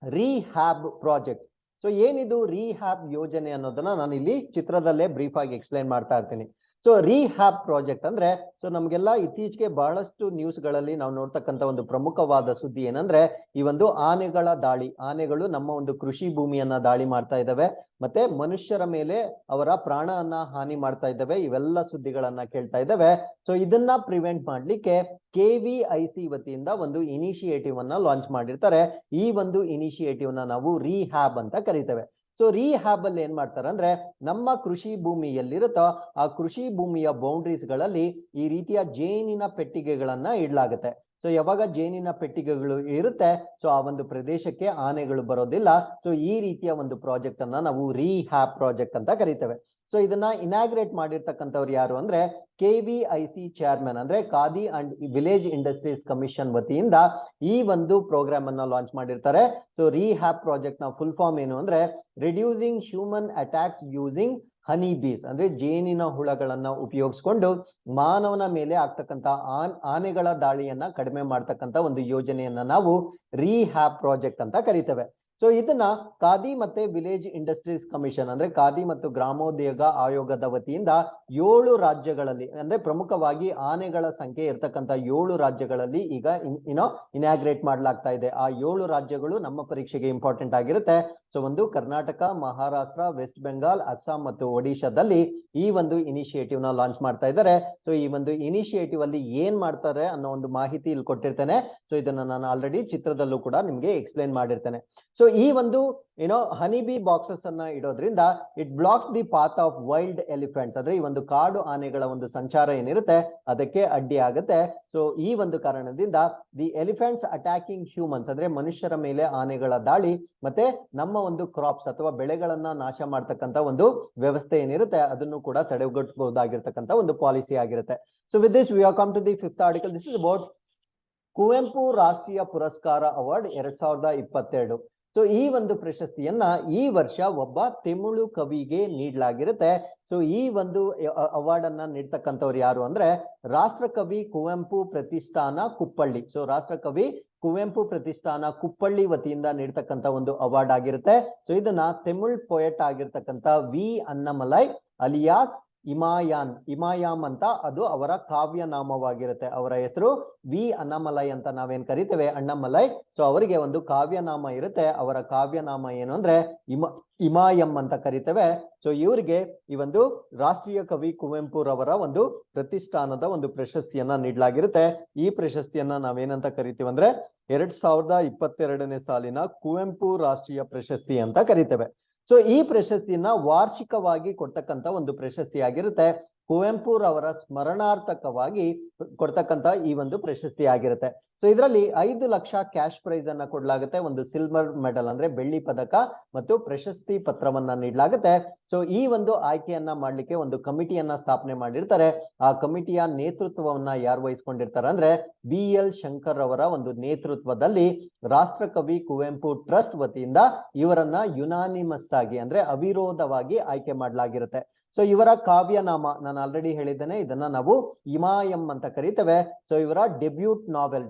rehab project. So ಏನಿದು ರಿಹ್ಯಾಬ್ ಯೋಜನೆ ಅನ್ನೋದನ್ನ ನಾನು ಇಲ್ಲಿ ಚಿತ್ರದಲ್ಲೇ ಬ್ರೀಫ್ ಆಗಿ ಎಕ್ಸ್ಪ್ಲೈನ್ ಮಾಡ್ತಾ ಇರ್ತೀನಿ. ಸೊ ರಿಹ್ಯಾಬ್ ಪ್ರಾಜೆಕ್ಟ್ ಅಂದ್ರೆ ಸೊ ನಮ್ಗೆಲ್ಲ ಇತ್ತೀಚೆಗೆ ಬಹಳಷ್ಟು ನ್ಯೂಸ್ ಗಳಲ್ಲಿ ನಾವು ನೋಡ್ತಕ್ಕಂಥ ಒಂದು ಪ್ರಮುಖವಾದ ಸುದ್ದಿ ಏನಂದ್ರೆ ಈ ಒಂದು ಆನೆಗಳ ದಾಳಿ. ಆನೆಗಳು ನಮ್ಮ ಒಂದು ಕೃಷಿ ಭೂಮಿಯನ್ನ ದಾಳಿ ಮಾಡ್ತಾ ಇದ್ದಾವೆ, ಮತ್ತೆ ಮನುಷ್ಯರ ಮೇಲೆ ಅವರ ಪ್ರಾಣವನ್ನ ಹಾನಿ ಮಾಡ್ತಾ ಇದ್ದಾವೆ. ಇವೆಲ್ಲ ಸುದ್ದಿಗಳನ್ನ ಕೇಳ್ತಾ ಇದ್ದಾವೆ. ಸೊ ಇದನ್ನ ಪ್ರಿವೆಂಟ್ ಮಾಡ್ಲಿಕ್ಕೆ KVIC ವತಿಯಿಂದ ಒಂದು ಇನಿಷಿಯೇಟಿವ್ ಅನ್ನ ಲಾಂಚ್ ಮಾಡಿರ್ತಾರೆ. ಈ ಒಂದು ಇನಿಷಿಯೇಟಿವ್ ನ ನಾವು ರಿಹ್ಯಾಬ್ ಅಂತ ಕರಿತೇವೆ. ಸೊ ರಿಹ್ಯಾಬ್ ಅಲ್ಲಿ ಏನ್ ಮಾಡ್ತಾರೆ ಅಂದ್ರೆ ನಮ್ಮ ಕೃಷಿ ಭೂಮಿ ಎಲ್ಲಿರುತ್ತೋ ಆ ಕೃಷಿ ಭೂಮಿಯ ಬೌಂಡ್ರೀಸ್ ಗಳಲ್ಲಿ ಈ ರೀತಿಯ ಜೇನಿನ ಪೆಟ್ಟಿಗೆಗಳನ್ನ ಇಡ್ಲಾಗುತ್ತೆ. ಸೊ ಯಾವಾಗ ಜೇನಿನ ಪೆಟ್ಟಿಗೆಗಳು ಇರುತ್ತೆ ಸೊ ಆ ಒಂದು ಪ್ರದೇಶಕ್ಕೆ ಆನೆಗಳು ಬರೋದಿಲ್ಲ. ಸೊ ಈ ರೀತಿಯ ಒಂದು ಪ್ರಾಜೆಕ್ಟ್ ಅನ್ನ ನಾವು ರಿಹ್ಯಾಬ್ ಪ್ರಾಜೆಕ್ಟ್ ಅಂತ ಕರಿತೇವೆ. ಸೊ ಇದನ್ನ ಇನಾಗ್ರೇಟ್ ಮಾಡಿರ್ತಕ್ಕಂಥವ್ರು ಯಾರು ಅಂದ್ರೆ KVIC ಚೇರ್ಮನ್ ಅಂದ್ರೆ khadi and village industries commission ವತಿಯಿಂದ ಈ ಒಂದು ಪ್ರೋಗ್ರಾಮ್ ಅನ್ನ ಲಾಂಚ್ ಮಾಡಿರ್ತಾರೆ. ಸೊ ರಿಹ್ಯಾಬ್ ಪ್ರಾಜೆಕ್ಟ್ ನ ಫುಲ್ ಫಾರ್ಮ್ ಏನು ಅಂದ್ರೆ ರಿಡ್ಯೂಸಿಂಗ್ ಹ್ಯೂಮನ್ ಅಟ್ಯಾಕ್ಸ್ ಯೂಸಿಂಗ್ ಹನಿ ಬೀಸ್ ಅಂದ್ರೆ ಜೇನಿನ ಹುಳಗಳನ್ನ ಉಪಯೋಗಿಸ್ಕೊಂಡು ಮಾನವನ ಮೇಲೆ ಆಗ್ತಕ್ಕಂತ ಆನೆಗಳ ದಾಳಿಯನ್ನ ಕಡಿಮೆ ಮಾಡ್ತಕ್ಕಂತ ಒಂದು ಯೋಜನೆಯನ್ನ ನಾವು ರಿಹ್ಯಾಬ್ ಪ್ರಾಜೆಕ್ಟ್ ಅಂತ ಕರಿತೇವೆ. ಸೊ ಇದನ್ನ ಖಾದಿ ಮತ್ತೆ ವಿಲೇಜ್ ಇಂಡಸ್ಟ್ರೀಸ್ ಕಮಿಷನ್ ಅಂದ್ರೆ ಖಾದಿ ಮತ್ತು ಗ್ರಾಮೋದ್ಯೋಗ ಆಯೋಗದ ವತಿಯಿಂದ 7 ರಾಜ್ಯಗಳಲ್ಲಿ ಅಂದ್ರೆ ಪ್ರಮುಖವಾಗಿ ಆನೆಗಳ ಸಂಖ್ಯೆ ಇರ್ತಕ್ಕಂಥ 7 ರಾಜ್ಯಗಳಲ್ಲಿ ಈಗ ಇನಾಗ್ರೇಟ್ ಮಾಡ್ಲಾಗ್ತಾ ಇದೆ. ಆ 7 ರಾಜ್ಯಗಳು ನಮ್ಮ ಪರೀಕ್ಷೆಗೆ ಇಂಪಾರ್ಟೆಂಟ್ ಆಗಿರುತ್ತೆ. ಸೊ ಒಂದು ಕರ್ನಾಟಕ, ಮಹಾರಾಷ್ಟ್ರ, ವೆಸ್ಟ್ ಬೆಂಗಾಲ್, ಅಸ್ಸಾಂ ಮತ್ತು ಒಡಿಶಾದಲ್ಲಿ ಈ ಒಂದು ಇನಿಷಿಯೇಟಿವ್ ನ ಲಾಂಚ್ ಮಾಡ್ತಾ ಇದ್ದಾರೆ. ಸೊ ಈ ಒಂದು ಇನಿಷಿಯೇಟಿವ್ ಅಲ್ಲಿ ಏನ್ ಮಾಡ್ತಾರೆ ಅನ್ನೋ ಒಂದು ಮಾಹಿತಿ ಇಲ್ಲಿ ಕೊಟ್ಟಿರ್ತೇನೆ. ಸೊ ಇದನ್ನ ನಾನು ಆಲ್ರೆಡಿ ಚಿತ್ರದಲ್ಲೂ ಕೂಡ ನಿಮ್ಗೆ ಎಕ್ಸ್ಪ್ಲೈನ್ ಮಾಡಿರ್ತೇನೆ. ಸೊ ಈ ಒಂದು ಹನಿ ಬಿ ಬಾಕ್ಸಸ್ ಅನ್ನ ಇಡೋದ್ರಿಂದ it blocks the path of wild elephants ಅಂದ್ರೆ ಈ ಒಂದು ಕಾಡು ಆನೆಗಳ ಒಂದು ಸಂಚಾರ ಏನಿರುತ್ತೆ ಅದಕ್ಕೆ ಅಡ್ಡಿ ಆಗುತ್ತೆ. ಸೊ ಈ ಒಂದು ಕಾರಣದಿಂದ ದಿ ಎಲಿಫೆಂಟ್ಸ್ ಅಟ್ಯಾಕಿಂಗ್ ಹ್ಯೂಮನ್ಸ್ ಅಂದ್ರೆ ಮನುಷ್ಯರ ಮೇಲೆ ಆನೆಗಳ ದಾಳಿ ಮತ್ತೆ ನಮ್ಮ ಒಂದು ಕ್ರಾಪ್ಸ್ ಅಥವಾ ಬೆಳೆಗಳನ್ನ ನಾಶ ಮಾಡ್ತಕ್ಕಂಥ ಒಂದು ವ್ಯವಸ್ಥೆ ಏನಿರುತ್ತೆ ಅದನ್ನು ಕೂಡ ತಡೆಗಟ್ಟಬಹುದಾಗಿರ್ತಕ್ಕಂಥ ಒಂದು ಪಾಲಿಸಿ ಆಗಿರುತ್ತೆ. So with this we are come to the 5th article. This is about Kuvempu Rashtriya Puraskar award 2022. So ಈ ಒಂದು ಪ್ರಶಸ್ತಿಯನ್ನ ಈ ವರ್ಷ ಒಬ್ಬ ತಮಿಳು ಕವಿಗೆ ನೀಡಲಾಗಿರುತ್ತೆ. ಸೊ ಈ ಒಂದು ಅವಾರ್ಡ್ ಅನ್ನ ನೀಡ್ತಕ್ಕಂಥವ್ರು ಯಾರು ಅಂದ್ರೆ ರಾಷ್ಟ್ರಕವಿ ಕುವೆಂಪು ಪ್ರತಿಷ್ಠಾನ ಕುಪ್ಪಳ್ಳಿ. ಸೊ ರಾಷ್ಟ್ರಕವಿ ಕುವೆಂಪು ಪ್ರತಿಷ್ಠಾನ ಕುಪ್ಪಳ್ಳಿ ವತಿಯಿಂದ ನೀಡ್ತಕ್ಕಂಥ ಒಂದು ಅವಾರ್ಡ್ ಆಗಿರುತ್ತೆ. ಸೊ ಇದನ್ನ ತಮಿಳ್ ಪೊಯೆಟ್ ಆಗಿರ್ತಕ್ಕಂಥ ವಿ ಅನ್ನಮಲೈ ಅಲಿಯಾಸ್ ಇಮಾಯಾಮ್ ಅಂತ ಅದು ಅವರ ಕಾವ್ಯ ನಾಮವಾಗಿರುತ್ತೆ. ಅವರ ಹೆಸರು ವಿ ಅನ್ನಮಲೈ ಅಂತ ನಾವೇನ್ ಕರಿತೇವೆ ಅಣ್ಣಮಲೈ. ಸೊ ಅವರಿಗೆ ಒಂದು ಕಾವ್ಯ ನಾಮ ಇರುತ್ತೆ. ಅವರ ಕಾವ್ಯ ನಾಮ ಏನು ಅಂದ್ರೆ ಇಮಾಯಂ ಅಂತ ಕರಿತೇವೆ. ಸೊ ಇವರಿಗೆ ಈ ಒಂದು ರಾಷ್ಟ್ರೀಯ ಕವಿ ಕುವೆಂಪುರವರ ಒಂದು ಪ್ರತಿಷ್ಠಾನದ ಒಂದು ಪ್ರಶಸ್ತಿಯನ್ನ ನೀಡಲಾಗಿರುತ್ತೆ. ಈ ಪ್ರಶಸ್ತಿಯನ್ನ ನಾವೇನಂತ ಕರಿತೀವಿ ಅಂದ್ರೆ 2022ನೇ ಸಾಲಿನ ಕುವೆಂಪು ರಾಷ್ಟ್ರೀಯ ಪ್ರಶಸ್ತಿ ಅಂತ ಕರಿತೇವೆ. ಸೊ ಈ ಪ್ರಶಸ್ತಿಯನ್ನ ವಾರ್ಷಿಕವಾಗಿ ಕೊಡ್ತಕ್ಕಂತ ಒಂದು ಪ್ರಶಸ್ತಿ ಆಗಿರುತ್ತೆ. ಕುವೆಂಪುರವರ ಸ್ಮರಣಾರ್ಥಕವಾಗಿ ಕೊಡ್ತಕ್ಕಂತ ಈ ಒಂದು ಪ್ರಶಸ್ತಿ ಆಗಿರುತ್ತೆ. ಸೊ ಇದರಲ್ಲಿ 5 ಲಕ್ಷ ಕ್ಯಾಶ್ ಪ್ರೈಸ್ ಅನ್ನ ಕೊಡ್ಲಾಗುತ್ತೆ. ಒಂದು ಸಿಲ್ವರ್ ಮೆಡಲ್ ಅಂದ್ರೆ ಬೆಳ್ಳಿ ಪದಕ ಮತ್ತು ಪ್ರಶಸ್ತಿ ಪತ್ರವನ್ನ ನೀಡಲಾಗುತ್ತೆ. ಸೊ ಈ ಒಂದು ಆಯ್ಕೆಯನ್ನ ಮಾಡ್ಲಿಕ್ಕೆ ಒಂದು ಕಮಿಟಿಯನ್ನ ಸ್ಥಾಪನೆ ಮಾಡಿರ್ತಾರೆ. ಆ ಕಮಿಟಿಯ ನೇತೃತ್ವವನ್ನ ಯಾರು ವಹಿಸ್ಕೊಂಡಿರ್ತಾರೆ ಅಂದ್ರೆ BL ಶಂಕರ್ ಅವರ ಒಂದು ನೇತೃತ್ವದಲ್ಲಿ ರಾಷ್ಟ್ರಕವಿ ಕುವೆಂಪು ಟ್ರಸ್ಟ್ ವತಿಯಿಂದ ಇವರನ್ನ ಯುನಾನಿಮಸ್ ಆಗಿ ಅಂದ್ರೆ ಅವಿರೋಧವಾಗಿ ಆಯ್ಕೆ ಮಾಡಲಾಗಿರುತ್ತೆ. ಸೊ ಇವರ ಕಾವ್ಯ ನಾಮ ನಾನು ಆಲ್ರೆಡಿ ಹೇಳಿದ್ದೇನೆ, ಇದನ್ನ ನಾವು ಇಮಾಯಂ ಅಂತ ಕರಿತೇವೆ. ಸೊ ಇವರ ಡೆಬ್ಯೂಟ್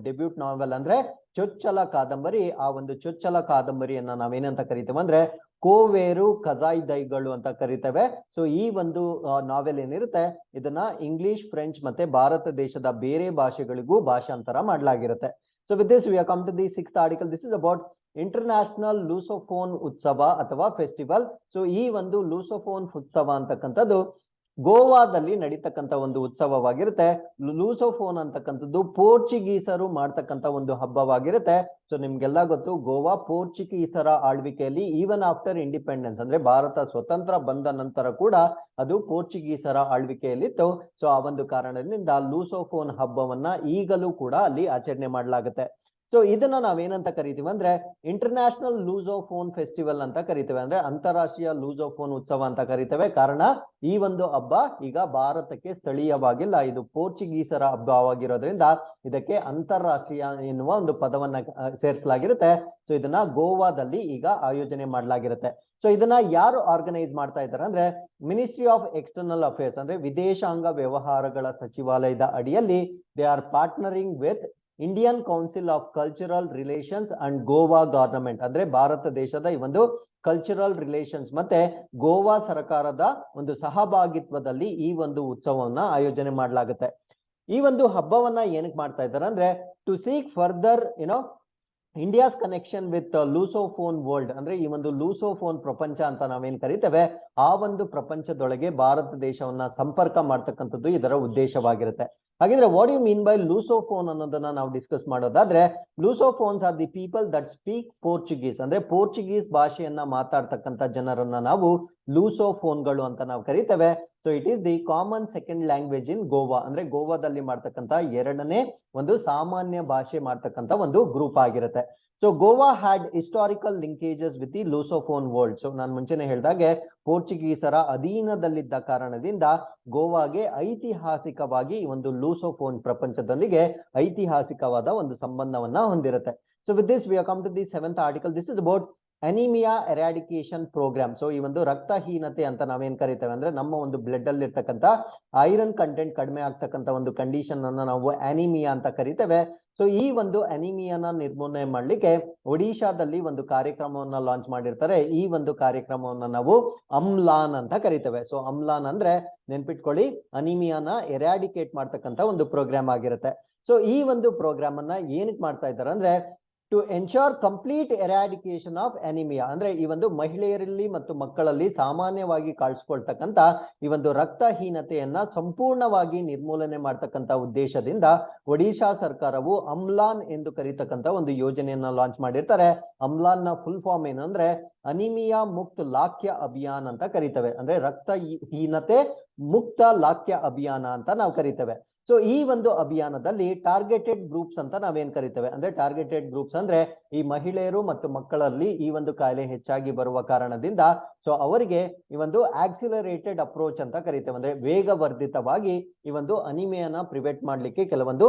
ನಾವೆಲ್ ಅಂದ್ರೆ ಚೊಚ್ಚಲ ಕಾದಂಬರಿ. ಆ ಒಂದು ಚೊಚ್ಚಲ ಕಾದಂಬರಿಯನ್ನ ನಾವೇನಂತ ಕರಿತೇವೆ ಅಂದ್ರೆ ಕೋವೇರು ಕಜಾಯ್ದೈಗಳು ಅಂತ ಕರಿತೇವೆ. ಸೊ ಈ ಒಂದು ನಾವೆಲ್ ಏನಿರುತ್ತೆ ಇದನ್ನ ಇಂಗ್ಲಿಷ್, ಫ್ರೆಂಚ್ ಮತ್ತೆ ಭಾರತ ದೇಶದ ಬೇರೆ ಭಾಷೆಗಳಿಗೂ ಭಾಷಾಂತರ ಮಾಡಲಾಗಿರುತ್ತೆ. So with this we have come to the 6th article. This is about international Lusophone ಉತ್ಸವ ಅಥವಾ ಫೆಸ್ಟಿವಲ್. ಸೊ ಈ ಒಂದು ಲೂಸೋಫೋನ್ ಉತ್ಸವ ಅಂತಕ್ಕಂಥದ್ದು ಗೋವಾದಲ್ಲಿ ನಡೀತಕ್ಕಂಥ ಒಂದು ಉತ್ಸವವಾಗಿರುತ್ತೆ. ಲೂಸೋಫೋನ್ ಅಂತಕ್ಕಂಥದ್ದು ಪೋರ್ಚುಗೀಸರು ಮಾಡ್ತಕ್ಕಂಥ ಒಂದು ಹಬ್ಬವಾಗಿರುತ್ತೆ. ಸೊ ನಿಮ್ಗೆಲ್ಲ ಗೊತ್ತು, ಗೋವಾ ಪೋರ್ಚುಗೀಸರ ಆಳ್ವಿಕೆಯಲ್ಲಿ ಈವನ್ ಆಫ್ಟರ್ ಇಂಡಿಪೆಂಡೆನ್ಸ್ ಅಂದ್ರೆ ಭಾರತ ಸ್ವತಂತ್ರ ಬಂದ ನಂತರ ಕೂಡ ಅದು ಪೋರ್ಚುಗೀಸರ ಆಳ್ವಿಕೆಯಲ್ಲಿತ್ತು. ಸೊ ಆ ಒಂದು ಕಾರಣದಿಂದ ಲೂಸೋಫೋನ್ ಹಬ್ಬವನ್ನ ಈಗಲೂ ಕೂಡ ಅಲ್ಲಿ ಆಚರಣೆ ಮಾಡಲಾಗುತ್ತೆ. ಸೊ ಇದನ್ನ ನಾವೇನಂತ ಕರಿತೀವಿ ಅಂದ್ರೆ ಇಂಟರ್ನ್ಯಾಷನಲ್ ಲೂಸೋಫೋನ್ ಫೆಸ್ಟಿವಲ್ ಅಂತ ಕರಿತೇವೆ, ಅಂದ್ರೆ ಅಂತಾರಾಷ್ಟ್ರೀಯ ಲೂಸೋಫೋನ್ ಉತ್ಸವ ಅಂತ ಕರಿತೇವೆ. ಕಾರಣ ಈ ಒಂದು ಹಬ್ಬ ಈಗ ಭಾರತಕ್ಕೆ ಸ್ಥಳೀಯವಾಗಿಲ್ಲ, ಇದು ಪೋರ್ಚುಗೀಸರ ಹಬ್ಬವಾಗಿರೋದ್ರಿಂದ ಇದಕ್ಕೆ ಅಂತಾರಾಷ್ಟ್ರೀಯ ಎನ್ನುವ ಒಂದು ಪದವನ್ನ ಸೇರಿಸಲಾಗಿರುತ್ತೆ. ಸೊ ಇದನ್ನ ಗೋವಾದಲ್ಲಿ ಈಗ ಆಯೋಜನೆ ಮಾಡಲಾಗಿರುತ್ತೆ. ಸೊ ಇದನ್ನ ಯಾರು ಆರ್ಗನೈಸ್ ಮಾಡ್ತಾ ಇದ್ದಾರೆ ಅಂದ್ರೆ ಮಿನಿಸ್ಟ್ರಿ ಆಫ್ ಎಕ್ಸ್ಟರ್ನಲ್ ಅಫೇರ್ಸ್ ಅಂದ್ರೆ ವಿದೇಶಾಂಗ ವ್ಯವಹಾರಗಳ ಸಚಿವಾಲಯದ ಅಡಿಯಲ್ಲಿ they are partnering with Indian Council of Cultural Relations and Goa government ಅಂದ್ರೆ ಭಾರತ ದೇಶದ ಈ ಒಂದು ಕಲ್ಚರಲ್ ರಿಲೇಷನ್ಸ್ ಮತ್ತೆ ಗೋವಾ ಸರ್ಕಾರದ ಒಂದು ಸಹಭಾಗಿತ್ವದಲ್ಲಿ ಈ ಒಂದು ಉತ್ಸವವನ್ನ ಆಯೋಜನೆ ಮಾಡಲಾಗುತ್ತೆ. ಈ ಒಂದು ಹಬ್ಬವನ್ನ ಏನಕ್ಕೆ ಮಾಡ್ತಾ ಇದ್ದಾರೆ ಅಂದ್ರೆ to seek further India's connection with Lusophone world ಅಂದ್ರೆ ಈ ಒಂದು ಲೂಸೋಫೋನ್ ಪ್ರಪಂಚ ಅಂತ ನಾವೇನ್ ಕರಿತೇವೆ, ಆ ಒಂದು ಪ್ರಪಂಚದೊಳಗೆ ಭಾರತ ದೇಶವನ್ನ ಸಂಪರ್ಕ ಮಾಡ್ತಕ್ಕಂಥದ್ದು ಇದರ ಉದ್ದೇಶವಾಗಿರುತ್ತೆ. ಹಾಗಿದ್ರೆ what you mean by Lusophone ಅನ್ನೋದನ್ನ ನಾವು ಡಿಸ್ಕಸ್ ಮಾಡೋದಾದ್ರೆ, Lusophones are the people that speak Portuguese ಅಂದ್ರೆ ಪೋರ್ಚುಗೀಸ್ ಭಾಷೆಯನ್ನ ಮಾತಾಡ್ತಕ್ಕಂಥ ಜನರನ್ನ ನಾವು ಲೂಸೋಫೋನ್ಗಳು ಅಂತ ನಾವು ಕರಿತೇವೆ. So it is the common second language in Goa ಅಂದ್ರೆ ಗೋವಾದಲ್ಲಿ ಮಾಡ್ತಕ್ಕಂಥ ಎರಡನೇ ಒಂದು ಸಾಮಾನ್ಯ ಭಾಷೆ ಮಾಡ್ತಕ್ಕಂಥ ಒಂದು ಗ್ರೂಪ್ ಆಗಿರುತ್ತೆ. So Goa had historical linkages with the Lusophone world. So ನಾನು ಮುಂಚೆನೆ ಹೇಳಿದಾಗೆ ಪೋರ್ಚುಗೀಸರ ಅಧೀನದಲ್ಲಿದ್ದ ಕಾರಣದಿಂದ ಗೋವಾಗೆ ಐತಿಹಾಸಿಕವಾಗಿ ಒಂದು ಲೂಸೋಫೋನ್ ಪ್ರಪಂಚದೊಂದಿಗೆ ಐತಿಹಾಸಿಕವಾದ ಒಂದು ಸಂಬಂಧವನ್ನ ಹೊಂದಿರುತ್ತೆ. So with this we come to the 7th article. This is about anaemia eradication programme. So ಈ ಒಂದು ರಕ್ತಹೀನತೆ ಅಂತ ನಾವೇನ್ ಕರಿತೇವೆ ಅಂದ್ರೆ ನಮ್ಮ ಒಂದು ಬ್ಲಡ್ ಅಲ್ಲಿ ಇರ್ತಕ್ಕಂಥ ಐರನ್ ಕಂಟೆಂಟ್ ಕಡಿಮೆ ಆಗ್ತಕ್ಕಂಥ ಒಂದು ಕಂಡೀಷನ್ ಅನ್ನ ನಾವು ಅನಿಮಿಯಾ ಅಂತ ಕರಿತೇವೆ. ಸೊ ಈ ಒಂದು ಅನಿಮಿಯಾನ ನಿರ್ಮೂಲನೆ ಮಾಡ್ಲಿಕ್ಕೆ ಒಡಿಶಾದಲ್ಲಿ ಒಂದು ಕಾರ್ಯಕ್ರಮವನ್ನ ಲಾಂಚ್ ಮಾಡಿರ್ತಾರೆ. ಈ ಒಂದು ಕಾರ್ಯಕ್ರಮವನ್ನ ನಾವು ಅಮ್ಲಾನ್ ಅಂತ ಕರಿತೇವೆ. ಸೊ ಅಮ್ಲಾನ್ ಅಂದ್ರೆ ನೆನ್ಪಿಟ್ಕೊಳ್ಳಿ, ಅನಿಮಿಯಾನ ಎರಾಡಿಕೇಟ್ ಮಾಡ್ತಕ್ಕಂಥ ಒಂದು ಪ್ರೋಗ್ರಾಮ್ ಆಗಿರುತ್ತೆ. ಸೊ ಈ ಒಂದು ಪ್ರೋಗ್ರಾಮ್ ಅನ್ನ ಏನಕ್ಕೆ ಮಾಡ್ತಾ ಇದ್ದಾರೆ ಅಂದ್ರೆ to ensure complete eradication of anaemia ಅಂದ್ರೆ ಈ ಒಂದು ಮಹಿಳೆಯರಲ್ಲಿ ಮತ್ತು ಮಕ್ಕಳಲ್ಲಿ ಸಾಮಾನ್ಯವಾಗಿ ಕಾಣಿಸ್ಕೊಳ್ತಕ್ಕಂಥ ಈ ಒಂದು ರಕ್ತಹೀನತೆಯನ್ನ ಸಂಪೂರ್ಣವಾಗಿ ನಿರ್ಮೂಲನೆ ಮಾಡ್ತಕ್ಕಂಥ ಉದ್ದೇಶದಿಂದ ಒಡಿಶಾ ಸರ್ಕಾರವು ಅಮ್ಲಾನ್ ಎಂದು ಕರೀತಕ್ಕಂಥ ಒಂದು ಯೋಜನೆಯನ್ನ ಲಾಂಚ್ ಮಾಡಿರ್ತಾರೆ. ಅಮ್ಲಾನ್ ನ ಫುಲ್ ಫಾರ್ಮ್ ಏನು ಅಂದ್ರೆ ಅನಿಮಿಯಾ ಮುಕ್ತ ಲಾಖ್ಯ ಅಭಿಯಾನ್ ಅಂತ ಕರಿತೇವೆ, ಅಂದ್ರೆ ರಕ್ತಹೀನತೆ ಮುಕ್ತ ಲಾಖ್ಯ ಅಭಿಯಾನ ಅಂತ ನಾವು ಕರಿತೇವೆ. ಸೊ ಈ ಒಂದು ಅಭಿಯಾನದಲ್ಲಿ ಟಾರ್ಗೆಟೆಡ್ ಗ್ರೂಪ್ಸ್ ಅಂತ ನಾವೇನ್ ಕರಿತೇವೆ ಅಂದ್ರೆ ಟಾರ್ಗೆಟೆಡ್ ಗ್ರೂಪ್ಸ್ ಅಂದ್ರೆ ಈ ಮಹಿಳೆಯರು ಮತ್ತು ಮಕ್ಕಳಲ್ಲಿ ಈ ಒಂದು ಕಾಯಿಲೆ ಹೆಚ್ಚಾಗಿ ಬರುವ ಕಾರಣದಿಂದ ಸೊ ಅವರಿಗೆ ಈ ಒಂದು ಆಕ್ಸಿಲರೇಟೆಡ್ ಅಪ್ರೋಚ್ ಅಂತ ಕರಿತೇವೆ, ಅಂದ್ರೆ ವೇಗವರ್ಧಿತವಾಗಿ ಈ ಒಂದು ಅನಿಮಿಯಾನ ಪ್ರಿವೆಂಟ್ ಮಾಡ್ಲಿಕ್ಕೆ ಕೆಲವೊಂದು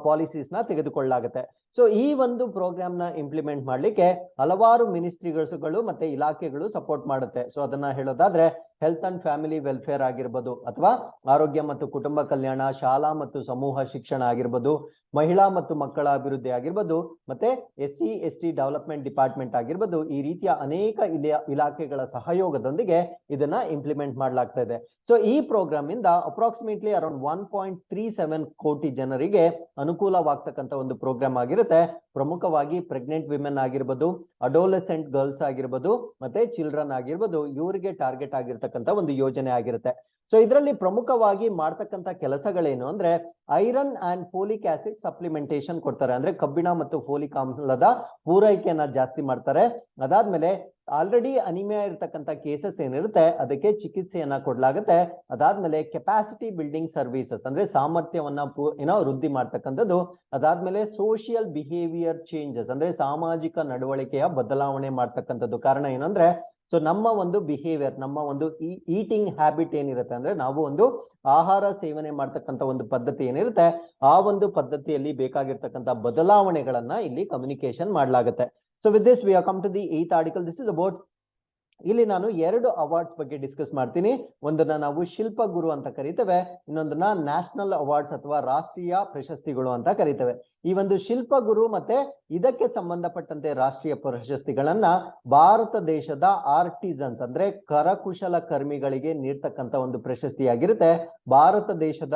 ಪಾಲಿಸೀಸ್ ನ ತೆಗೆದುಕೊಳ್ಳಲಾಗುತ್ತೆ. ಸೊ ಈ ಒಂದು ಪ್ರೋಗ್ರಾಮ್ ನ ಇಂಪ್ಲಿಮೆಂಟ್ ಮಾಡ್ಲಿಕ್ಕೆ ಹಲವಾರು ಮಿನಿಸ್ಟ್ರಿಗಳು ಮತ್ತೆ ಇಲಾಖೆಗಳು ಸಪೋರ್ಟ್ ಮಾಡುತ್ತೆ. ಸೊ ಅದನ್ನ ಹೇಳೋದಾದ್ರೆ ಹೆಲ್ತ್ ಅಂಡ್ ಫ್ಯಾಮಿಲಿ ವೆಲ್ಫೇರ್ ಆಗಿರ್ಬೋದು, ಅಥವಾ ಆರೋಗ್ಯ ಮತ್ತು ಕುಟುಂಬ ಕಲ್ಯಾಣ, ಶಾಲಾ ಮತ್ತು ಸಮೂಹ ಶಿಕ್ಷಣ ಆಗಿರ್ಬೋದು, ಮಹಿಳಾ ಮತ್ತು ಮಕ್ಕಳ ಅಭಿವೃದ್ಧಿ ಆಗಿರ್ಬೋದು, ಮತ್ತೆ SC/ST ಡೆವಲಪ್ಮೆಂಟ್ ಡಿಪಾರ್ಟ್ಮೆಂಟ್ ಆಗಿರ್ಬೋದು, ಈ ರೀತಿಯ ಅನೇಕ ಇಲಾಖೆಗಳ ಸಹಯೋಗದೊಂದಿಗೆ ಇದನ್ನ ಇಂಪ್ಲಿಮೆಂಟ್ ಮಾಡಲಾಗ್ತಾ ಇದೆ. ಸೊ ಈ ಪ್ರೋಗ್ರಾಮ್ ಇಂದ ಅಪ್ರಾಕ್ಸಿಮೇಟ್ಲಿ ಅರೌಂಡ್ 1.37 ಕೋಟಿ ಜನರಿಗೆ ಅನುಕೂಲವಾಗ್ತಕ್ಕಂಥ ಒಂದು ಪ್ರೋಗ್ರಾಮ್ ಆಗಿರುತ್ತೆ. ಪ್ರಮುಖವಾಗಿ ಪ್ರೆಗ್ನೆಂಟ್ ವಿಮೆನ್ ಆಗಿರ್ಬೋದು, ಅಡೋಲೆಸೆಂಟ್ ಗರ್ಲ್ಸ್ ಆಗಿರ್ಬೋದು, ಮತ್ತೆ ಚಿಲ್ಡ್ರನ್ ಆಗಿರ್ಬೋದು, ಇವರಿಗೆ ಟಾರ್ಗೆಟ್ ಆಗಿರ್ತಕ್ಕಂಥ ಒಂದು ಯೋಜನೆ ಆಗಿರುತ್ತೆ. ಸೊ ಇದರಲ್ಲಿ ಪ್ರಮುಖವಾಗಿ ಮಾಡ್ತಕ್ಕಂಥ ಕೆಲಸಗಳೇನು ಅಂದ್ರೆ iron and folic acid supplementation ಕೊಡ್ತಾರೆ, ಅಂದ್ರೆ ಕಬ್ಬಿಣ ಮತ್ತು ಫೋಲಿಕ್ ಆಮ್ಲದ ಪೂರೈಕೆಯನ್ನ ಜಾಸ್ತಿ ಮಾಡ್ತಾರೆ. ಅದಾದ್ಮೇಲೆ ಆಲ್ರೆಡಿ ಅನಿಮಿಯಾ ಇರ್ತಕ್ಕಂಥ ಕೇಸಸ್ ಏನಿರುತ್ತೆ ಅದಕ್ಕೆ ಚಿಕಿತ್ಸೆಯನ್ನ ಕೊಡ್ಲಾಗುತ್ತೆ. ಅದಾದ್ಮೇಲೆ ಕೆಪಾಸಿಟಿ ಬಿಲ್ಡಿಂಗ್ ಸರ್ವಿಸಸ್ ಅಂದ್ರೆ ಸಾಮರ್ಥ್ಯವನ್ನ ವೃದ್ಧಿ ಮಾಡ್ತಕ್ಕಂಥದ್ದು. ಅದಾದ್ಮೇಲೆ ಸೋಷಿಯಲ್ ಬಿಹೇವಿಯರ್ ಚೇಂಜಸ್ ಅಂದ್ರೆ ಸಾಮಾಜಿಕ ನಡವಳಿಕೆಯ ಬದಲಾವಣೆ ಮಾಡ್ತಕ್ಕಂಥದ್ದು. ಕಾರಣ ಏನಂದ್ರೆ ಸೊ ನಮ್ಮ ಒಂದು ಬಿಹೇವಿಯರ್, ನಮ್ಮ ಒಂದು ಈಟಿಂಗ್ ಹ್ಯಾಬಿಟ್ ಏನಿರುತ್ತೆ ಅಂದ್ರೆ ನಾವು ಒಂದು ಆಹಾರ ಸೇವನೆ ಮಾಡ್ತಕ್ಕಂಥ ಒಂದು ಪದ್ಧತಿ ಏನಿರುತ್ತೆ ಆ ಒಂದು ಪದ್ಧತಿಯಲ್ಲಿ ಬೇಕಾಗಿರ್ತಕ್ಕಂಥ ಬದಲಾವಣೆಗಳನ್ನ ಇಲ್ಲಿ ಕಮ್ಯುನಿಕೇಶನ್ ಮಾಡಲಾಗುತ್ತೆ. So with this we are come to the 8th article. This is about ಇಲ್ಲಿ ನಾನು ಎರಡು ಅವಾರ್ಡ್ಸ್ ಬಗ್ಗೆ ಡಿಸ್ಕಸ್ ಮಾಡ್ತೀನಿ. ಒಂದನ್ನ ನಾವು ಶಿಲ್ಪ ಗುರು ಅಂತ ಕರಿತೇವೆ, ಇನ್ನೊಂದನ್ನ ನ್ಯಾಷನಲ್ ಅವಾರ್ಡ್ಸ್ ಅಥವಾ ರಾಷ್ಟ್ರೀಯ ಪ್ರಶಸ್ತಿಗಳು ಅಂತ ಕರಿತೇವೆ. ಈ ಒಂದು ಶಿಲ್ಪ ಗುರು ಮತ್ತೆ ಇದಕ್ಕೆ ಸಂಬಂಧಪಟ್ಟಂತೆ ರಾಷ್ಟ್ರೀಯ ಪ್ರಶಸ್ತಿಗಳನ್ನ ಭಾರತ ದೇಶದ ಆರ್ಟಿಸನ್ಸ್ ಅಂದ್ರೆ ಕರಕುಶಲ ಕರ್ಮಿಗಳಿಗೆ ನೀಡ್ತಕ್ಕಂತ ಒಂದು ಪ್ರಶಸ್ತಿಯಾಗಿರುತ್ತೆ. ಭಾರತ ದೇಶದ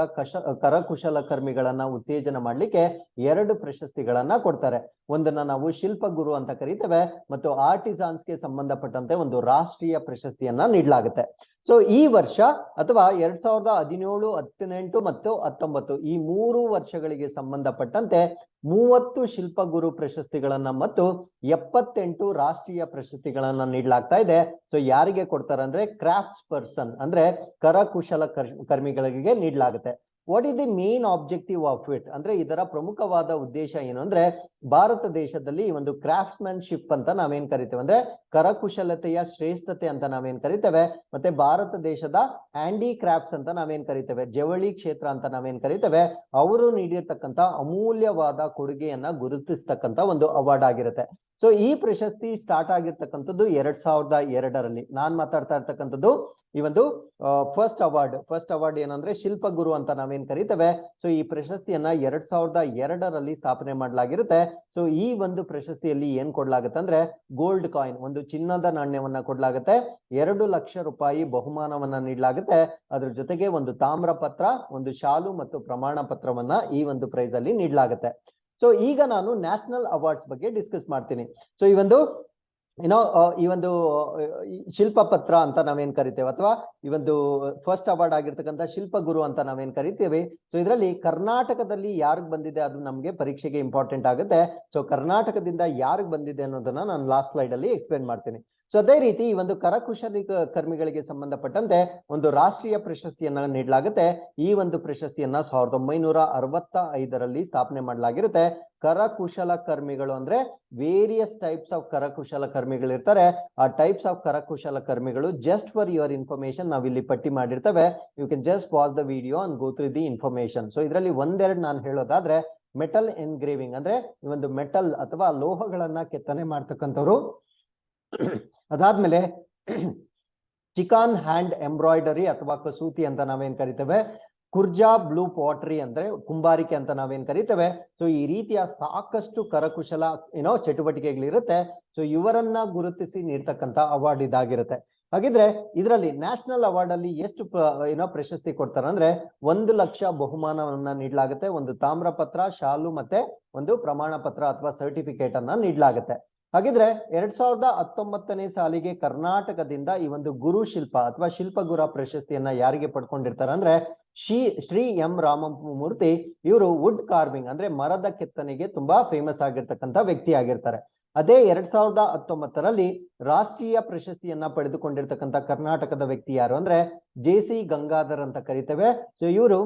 ಕರಕುಶಲ ಕರ್ಮಿಗಳನ್ನ ಉತ್ತೇಜನ ಮಾಡ್ಲಿಕ್ಕೆ ಎರಡು ಪ್ರಶಸ್ತಿಗಳನ್ನ ಕೊಡ್ತಾರೆ. ಒಂದನ್ನ ನಾವು ಶಿಲ್ಪ ಗುರು ಅಂತ ಕರಿತೇವೆ ಮತ್ತು ಆರ್ಟಿಸಾನ್ಸ್ಗೆ ಸಂಬಂಧಪಟ್ಟಂತೆ ಒಂದು ರಾಷ್ಟ್ರೀಯ ಪ್ರಶಸ್ತಿಯನ್ನ ನೀಡಲಾಗುತ್ತೆ. ಸೊ ಈ ವರ್ಷ ಅಥವಾ 2017, 18 ಮತ್ತು 19 ಈ 3 ವರ್ಷಗಳಿಗೆ ಸಂಬಂಧಪಟ್ಟಂತೆ 30 ಶಿಲ್ಪ ಗುರು ಪ್ರಶಸ್ತಿಗಳನ್ನ ಮತ್ತು 78 ರಾಷ್ಟ್ರೀಯ ಪ್ರಶಸ್ತಿಗಳನ್ನ ನೀಡಲಾಗ್ತಾ ಇದೆ. ಸೊ ಯಾರಿಗೆ ಕೊಡ್ತಾರೆ ಅಂದ್ರೆ ಕ್ರಾಫ್ಟ್ಸ್ ಪರ್ಸನ್ ಅಂದ್ರೆ ಕರಕುಶಲ ಕರ್ಮಿಗಳಿಗೆ ನೀಡಲಾಗುತ್ತೆ. What is the main objective of it ಅಂದ್ರೆ ಇದರ ಪ್ರಮುಖವಾದ ಉದ್ದೇಶ ಏನು ಅಂದ್ರೆ ಭಾರತ ದೇಶದಲ್ಲಿ ಒಂದು ಕ್ರಾಫ್ಟ್ಸ್ಮನ್ಶಿಪ್ ಅಂತ ನಾವೇನ್ ಕರಿತೇವೆ ಅಂದ್ರೆ ಕರಕುಶಲತೆಯ ಶ್ರೇಷ್ಠತೆ ಅಂತ ನಾವೇನ್ ಕರಿತೇವೆ, ಮತ್ತೆ ಭಾರತ ದೇಶದ ಹ್ಯಾಂಡಿಕ್ರಾಫ್ಟ್ಸ್ ಅಂತ ನಾವೇನ್ ಕರಿತೇವೆ, ಜವಳಿ ಕ್ಷೇತ್ರ ಅಂತ ನಾವೇನ್ ಕರಿತೇವೆ, ಅವರು ನೀಡಿರ್ತಕ್ಕಂತ ಅಮೂಲ್ಯವಾದ ಕೊಡುಗೆಯನ್ನ ಗುರುತಿಸ್ತಕ್ಕಂತ ಒಂದು ಅವಾರ್ಡ್ ಆಗಿರುತ್ತೆ. ಸೊ ಈ ಪ್ರಶಸ್ತಿ ಸ್ಟಾರ್ಟ್ ಆಗಿರ್ತಕ್ಕಂಥದ್ದು 2002ರಲ್ಲಿ. ನಾನ್ ಮಾತಾಡ್ತಾ ಇರ್ತಕ್ಕಂಥದ್ದು ಈ ಒಂದು ಫಸ್ಟ್ ಅವಾರ್ಡ್ ಏನಂದ್ರೆ ಶಿಲ್ಪ ಗುರು ಅಂತ ನಾವೇನ್ ಕರಿತೇವೆ. ಸೊ ಈ ಪ್ರಶಸ್ತಿಯನ್ನ 2002ರಲ್ಲಿ ಸ್ಥಾಪನೆ ಮಾಡಲಾಗಿರುತ್ತೆ. ಸೊ ಈ ಒಂದು ಪ್ರಶಸ್ತಿಯಲ್ಲಿ ಏನ್ ಕೊಡ್ಲಾಗುತ್ತೆ ಅಂದ್ರೆ ಗೋಲ್ಡ್ ಕಾಯಿನ್, ಒಂದು ಚಿನ್ನದ ನಾಣ್ಯವನ್ನ ಕೊಡ್ಲಾಗುತ್ತೆ, 2 ಲಕ್ಷ ರೂಪಾಯಿ ಬಹುಮಾನವನ್ನ ನೀಡಲಾಗುತ್ತೆ. ಅದ್ರ ಜೊತೆಗೆ ಒಂದು ತಾಮ್ರ ಪತ್ರ, ಒಂದು ಶಾಲು ಮತ್ತು ಪ್ರಮಾಣ ಪತ್ರವನ್ನ ಈ ಒಂದು ಪ್ರೈಸ್ ಅಲ್ಲಿ ನೀಡಲಾಗುತ್ತೆ. ಸೊ ಈಗ ನಾನು ನ್ಯಾಷನಲ್ ಅವಾರ್ಡ್ಸ್ ಬಗ್ಗೆ ಡಿಸ್ಕಸ್ ಮಾಡ್ತೀನಿ. ಸೊ ಈ ಒಂದು ಶಿಲ್ಪ ಪತ್ರ ಅಂತ ನಾವೇನ್ ಕರಿತೇವೆ ಅಥವಾ ಈ ಒಂದು ಫಸ್ಟ್ ಅವಾರ್ಡ್ ಆಗಿರ್ತಕ್ಕಂಥ ಶಿಲ್ಪ ಗುರು ಅಂತ ನಾವೇನ್ ಕರಿತೀವಿ. ಸೊ ಇದರಲ್ಲಿ ಕರ್ನಾಟಕದಲ್ಲಿ ಯಾರಿಗ್ ಬಂದಿದೆ ಅದು ನಮ್ಗೆ ಪರೀಕ್ಷೆಗೆ ಇಂಪಾರ್ಟೆಂಟ್ ಆಗುತ್ತೆ. ಸೊ ಕರ್ನಾಟಕದಿಂದ ಯಾರಿಗ್ ಬಂದಿದೆ ಅನ್ನೋದನ್ನ ನಾನು ಲಾಸ್ಟ್ ಸ್ಲೈಡ್ ಅಲ್ಲಿ ಎಕ್ಸ್ಪ್ಲೇನ್ ಮಾಡ್ತೀನಿ. ಸೊ ಅದೇ ರೀತಿ ಈ ಒಂದು ಕರಕುಶಲ ಕರ್ಮಿಗಳಿಗೆ ಸಂಬಂಧಪಟ್ಟಂತೆ ಒಂದು ರಾಷ್ಟ್ರೀಯ ಪ್ರಶಸ್ತಿಯನ್ನ ನೀಡಲಾಗುತ್ತೆ. ಈ ಒಂದು ಪ್ರಶಸ್ತಿಯನ್ನ 1965ರಲ್ಲಿ ಸ್ಥಾಪನೆ ಮಾಡಲಾಗಿರುತ್ತೆ. ಕರಕುಶಲ ಕರ್ಮಿಗಳು ಅಂದ್ರೆ ವೇರಿಯಸ್ ಟೈಪ್ಸ್ ಆಫ್ ಕರಕುಶಲ ಕರ್ಮಿಗಳು ಇರ್ತಾರೆ. ಆ ಟೈಪ್ಸ್ ಆಫ್ ಕರಕುಶಲ ಕರ್ಮಿಗಳು ಜಸ್ಟ್ ಫಾರ್ ಯುವರ್ ಇನ್ಫಾರ್ಮೇಶನ್ ನಾವು ಇಲ್ಲಿ ಪಟ್ಟಿ ಮಾಡಿರ್ತೇವೆ. You can just pause the video and go through the information. So ಇದರಲ್ಲಿ ಒಂದೆರಡು ನಾನು ಹೇಳೋದಾದ್ರೆ ಮೆಟಲ್ ಎನ್ಗ್ರೇವಿಂಗ್ ಅಂದ್ರೆ ಈ ಒಂದು ಮೆಟಲ್ ಅಥವಾ ಲೋಹಗಳನ್ನ ಕೆತ್ತನೆ ಮಾಡ್ತಕ್ಕಂಥವ್ರು. ಅದಾದ್ಮೇಲೆ ಚಿಕಾನ್ ಹ್ಯಾಂಡ್ ಎಂಬ್ರಾಯ್ಡರಿ ಅಥವಾ ಕಸೂತಿ ಅಂತ ನಾವೇನ್ ಕರಿತೇವೆ, ಕುರ್ಜಾ ಬ್ಲೂ ಪಾಟ್ರಿ ಅಂದ್ರೆ ಕುಂಬಾರಿಕೆ ಅಂತ ನಾವೇನ್ ಕರಿತೇವೆ. ಸೊ ಈ ರೀತಿಯ ಸಾಕಷ್ಟು ಕರಕುಶಲ ಚಟುವಟಿಕೆಗಳಿರುತ್ತೆ. ಸೊ ಇವರನ್ನ ಗುರುತಿಸಿ ನೀಡ್ತಕ್ಕಂತ ಅವಾರ್ಡ್ ಇದಾಗಿರುತ್ತೆ. ಹಾಗಿದ್ರೆ ಇದರಲ್ಲಿ ನ್ಯಾಷನಲ್ ಅವಾರ್ಡ್ ಅಲ್ಲಿ ಎಷ್ಟು ಪ್ರಶಸ್ತಿ ಕೊಡ್ತಾರೆ ಅಂದ್ರೆ 1 ಲಕ್ಷ ಬಹುಮಾನವನ್ನ ನೀಡಲಾಗುತ್ತೆ, ಒಂದು ತಾಮ್ರ ಪತ್ರ, ಶಾಲು ಮತ್ತೆ ಒಂದು ಪ್ರಮಾಣ ಪತ್ರ ಅಥವಾ ಸರ್ಟಿಫಿಕೇಟ್ ಅನ್ನ ನೀಡಲಾಗುತ್ತೆ. ಹಾಗಿದ್ರೆ 2019ನೇ ಸಾಲಿಗೆ ಕರ್ನಾಟಕದಿಂದ ಈ ಒಂದು ಗುರು ಶಿಲ್ಪ ಅಥವಾ ಶಿಲ್ಪಗುರ ಪ್ರಶಸ್ತಿಯನ್ನ ಯಾರಿಗೆ ಪಡ್ಕೊಂಡಿರ್ತಾರೆ ಅಂದ್ರೆ ಶ್ರೀ ಎಂ ರಾಮಮೂರ್ತಿ. ಇವರು ವುಡ್ ಕಾರ್ವಿಂಗ್ ಅಂದ್ರೆ ಮರದ ಕೆತ್ತನೆಗೆ ತುಂಬಾ ಫೇಮಸ್ ಆಗಿರ್ತಕ್ಕಂಥ ವ್ಯಕ್ತಿ ಆಗಿರ್ತಾರೆ. ಅದೇ 2019ರಲ್ಲಿ ರಾಷ್ಟ್ರೀಯ ಪ್ರಶಸ್ತಿಯನ್ನ ಪಡೆದುಕೊಂಡಿರ್ತಕ್ಕಂಥ ಕರ್ನಾಟಕದ ವ್ಯಕ್ತಿ ಯಾರು ಅಂದ್ರೆ JC ಗಂಗಾಧರ್ ಅಂತ ಕರಿತೇವೆ. ಸೊ ಇವರು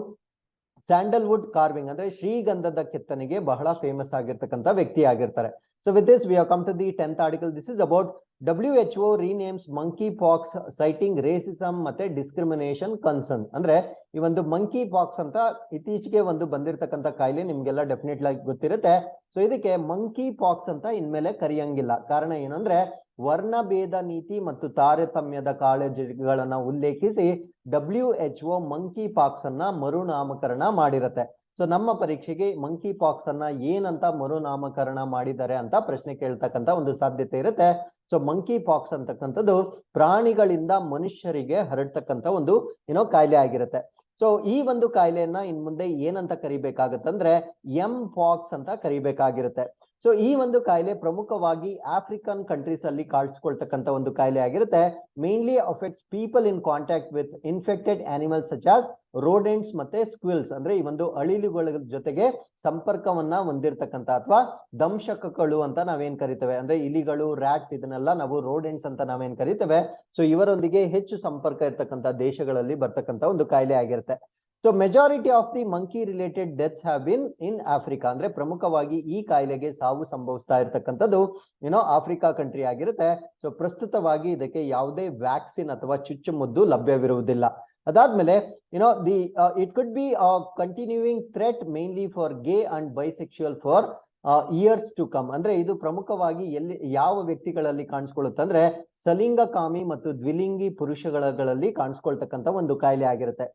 ಸ್ಯಾಂಡಲ್ವುಡ್ ಕಾರ್ವಿಂಗ್ ಅಂದ್ರೆ ಶ್ರೀಗಂಧದ ಕೆತ್ತನೆಗೆ ಬಹಳ ಫೇಮಸ್ ಆಗಿರ್ತಕ್ಕಂಥ ವ್ಯಕ್ತಿ ಆಗಿರ್ತಾರೆ. So with this, we have come to the 10th article. This is about WHO renames monkeypox citing racism ಮತ್ತೆ discrimination concern. ಅಂದ್ರೆ ಈ ಒಂದು ಮಂಕಿ ಪಾಕ್ಸ್ ಅಂತ ಇತ್ತೀಚೆಗೆ ಒಂದು ಬಂದಿರತಕ್ಕಂತ ಕಾಯಿಲೆ ನಿಮ್ಗೆಲ್ಲ ಡೆಫಿನೆಟ್ಲಿ ಆಗಿ ಗೊತ್ತಿರುತ್ತೆ. ಸೊ ಇದಕ್ಕೆ ಮಂಕಿ ಪಾಕ್ಸ್ ಅಂತ ಇನ್ಮೇಲೆ ಕರೆಯಂಗಿಲ್ಲ. ಕಾರಣ ಏನಂದ್ರೆ ವರ್ಣಭೇದ ನೀತಿ ಮತ್ತು ತಾರತಮ್ಯದ ಕಾಳಜಿಗಳನ್ನ ಉಲ್ಲೇಖಿಸಿ WHO ಮಂಕಿ ಪಾಕ್ಸ್ ಅನ್ನ ಮರುನಾಮಕರಣ ಮಾಡಿರತ್ತೆ. ಸೊ ನಮ್ಮ ಪರೀಕ್ಷೆಗೆ ಮಂಕಿ ಪಾಕ್ಸ್ ಅನ್ನ ಏನಂತ ಮರುನಾಮಕರಣ ಮಾಡಿದ್ದಾರೆ ಅಂತ ಪ್ರಶ್ನೆ ಕೇಳ್ತಕ್ಕಂತ ಒಂದು ಸಾಧ್ಯತೆ ಇರುತ್ತೆ. ಸೊ ಮಂಕಿ ಪಾಕ್ಸ್ ಅಂತಕ್ಕಂಥದ್ದು ಪ್ರಾಣಿಗಳಿಂದ ಮನುಷ್ಯರಿಗೆ ಹರಡ್ತಕ್ಕಂತ ಒಂದು ಕಾಯಿಲೆ ಆಗಿರುತ್ತೆ. ಸೊ ಈ ಒಂದು ಕಾಯಿಲೆಯನ್ನ ಇನ್ ಮುಂದೆ ಏನಂತ ಕರಿಬೇಕಾಗತ್ತಂದ್ರೆ ಎಂ ಪಾಕ್ಸ್ ಅಂತ ಕರಿಬೇಕಾಗಿರುತ್ತೆ. ಸೊ ಈ ಒಂದು ಕಾಯಿಲೆ ಪ್ರಮುಖವಾಗಿ ಆಫ್ರಿಕನ್ ಕಂಟ್ರೀಸ್ ಅಲ್ಲಿ ಕಾಣಿಸ್ಕೊಳ್ತಕ್ಕಂತ ಒಂದು ಕಾಯಿಲೆ ಆಗಿರುತ್ತೆ. Mainly affects people in contact with infected animals such as rodents ಮತ್ತೆ ಸ್ಕ್ವಿಲ್ಸ್ ಅಂದ್ರೆ ಈ ಒಂದು ಅಳಿಲುಗಳ ಜೊತೆಗೆ ಸಂಪರ್ಕವನ್ನ ಹೊಂದಿರತಕ್ಕಂತ ಅಥವಾ ದಂಶಕಗಳು ಅಂತ ನಾವೇನ್ ಕರಿತೇವೆ. ಅಂದ್ರೆ ಇಲಿಗಳು, ರ್ಯಾಟ್ಸ್ ಇದನ್ನೆಲ್ಲ ನಾವು ರೋಡೆಂಟ್ಸ್ ಅಂತ ನಾವೇನ್ ಕರಿತೇವೆ. ಸೊ ಇವರೊಂದಿಗೆ ಹೆಚ್ಚು ಸಂಪರ್ಕ ಇರ್ತಕ್ಕಂಥ ದೇಶಗಳಲ್ಲಿ ಬರ್ತಕ್ಕಂಥ ಒಂದು ಕಾಯಿಲೆ ಆಗಿರುತ್ತೆ. So majority of the monkey related deaths have been in Africa. ಅಂದ್ರೆ ಪ್ರಮುಖವಾಗಿ ಈ ಕಾಯಿಲೆಗೆ ಸಾವು ಸಂಭವಿಸ್ತಾ ಇರ್ತಕ್ಕಂಥದ್ದು ಆಫ್ರಿಕಾ ಕಂಟ್ರಿ ಆಗಿರುತ್ತೆ. ಸೊ ಪ್ರಸ್ತುತವಾಗಿ ಇದಕ್ಕೆ ಯಾವುದೇ ವ್ಯಾಕ್ಸಿನ್ ಅಥವಾ ಚುಚ್ಚುಮದ್ದು ಲಭ್ಯವಿರುವುದಿಲ್ಲ. ಅದಾದ್ಮೇಲೆ it could be continuing threat mainly for gay and bisexual for years to come. ಅಂದ್ರೆ ಇದು ಪ್ರಮುಖವಾಗಿ ಎಲ್ಲಿ ಯಾವ ವ್ಯಕ್ತಿಗಳಲ್ಲಿ ಕಾಣಿಸ್ಕೊಳ್ಳುತ್ತೆ ಅಂದ್ರೆ ಸಲಿಂಗಕಾಮಿ ಮತ್ತು ದ್ವಿಲಿಂಗಿ ಪುರುಷಗಳಲ್ಲಿ ಕಾಣಿಸ್ಕೊಳ್ತಕ್ಕಂಥ ಒಂದು ಕಾಯಿಲೆ ಆಗಿರುತ್ತೆ.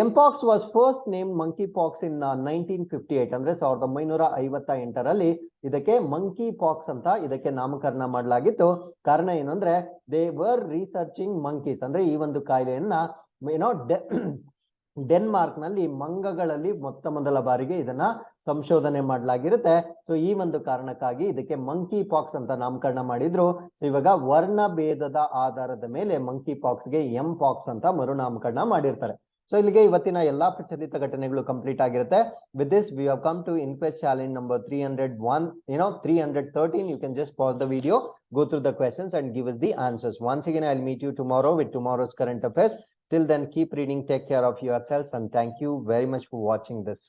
Mpox was first name monkeypox in 1958 ಅಂದ್ರೆ 1958ರಲ್ಲಿ ಇದಕ್ಕೆ ಮಂಕಿ ಪಾಕ್ಸ್ ಅಂತ ಇದಕ್ಕೆ ನಾಮಕರಣ ಮಾಡಲಾಗಿತ್ತು. ಕಾರಣ ಏನು ಅಂದ್ರೆ ದೇ ವರ್ ರಿಸರ್ಚಿಂಗ್ ಮಂಕೀಸ್, ಅಂದ್ರೆ ಈ ಒಂದು ಕಾಯಿಲೆಯನ್ನ ಏನೋ ಡೆನ್ಮಾರ್ಕ್ ನಲ್ಲಿ ಮಂಗಗಳಲ್ಲಿ ಮೊದಲ ಬಾರಿಗೆ ಇದನ್ನ ಸಂಶೋಧನೆ ಮಾಡಲಾಗಿರುತ್ತೆ. ಸೊ ಈ ಒಂದು ಕಾರಣಕ್ಕಾಗಿ ಇದಕ್ಕೆ ಮಂಕಿ ಪಾಕ್ಸ್ ಅಂತ ನಾಮಕರಣ ಮಾಡಿದ್ರು. ಸೊ ಇವಾಗ ವರ್ಣ ಭೇದದ ಆಧಾರದ ಮೇಲೆ ಮಂಕಿ ಪಾಕ್ಸ್ ಗೆ ಎಂ ಪಾಕ್ಸ್ ಅಂತ ಮರುನಾಮಕರಣ ಮಾಡಿರ್ತಾರೆ. ಸೊ ಇಲ್ಲಿಗೆ ಇವತ್ತಿನ ಎಲ್ಲಾ ಪ್ರಚಲಿತ ಘಟನೆಗಳು ಕಂಪ್ಲೀಟ್ ಆಗಿರುತ್ತೆ. With this we have come to inquest challenge number 301, 313. You can just pause the video, go through the questions and give us the answers. Once again, I'll meet you tomorrow with tomorrow's current affairs. Till then, keep reading, take care of yourselves, and thank you very much for watching this.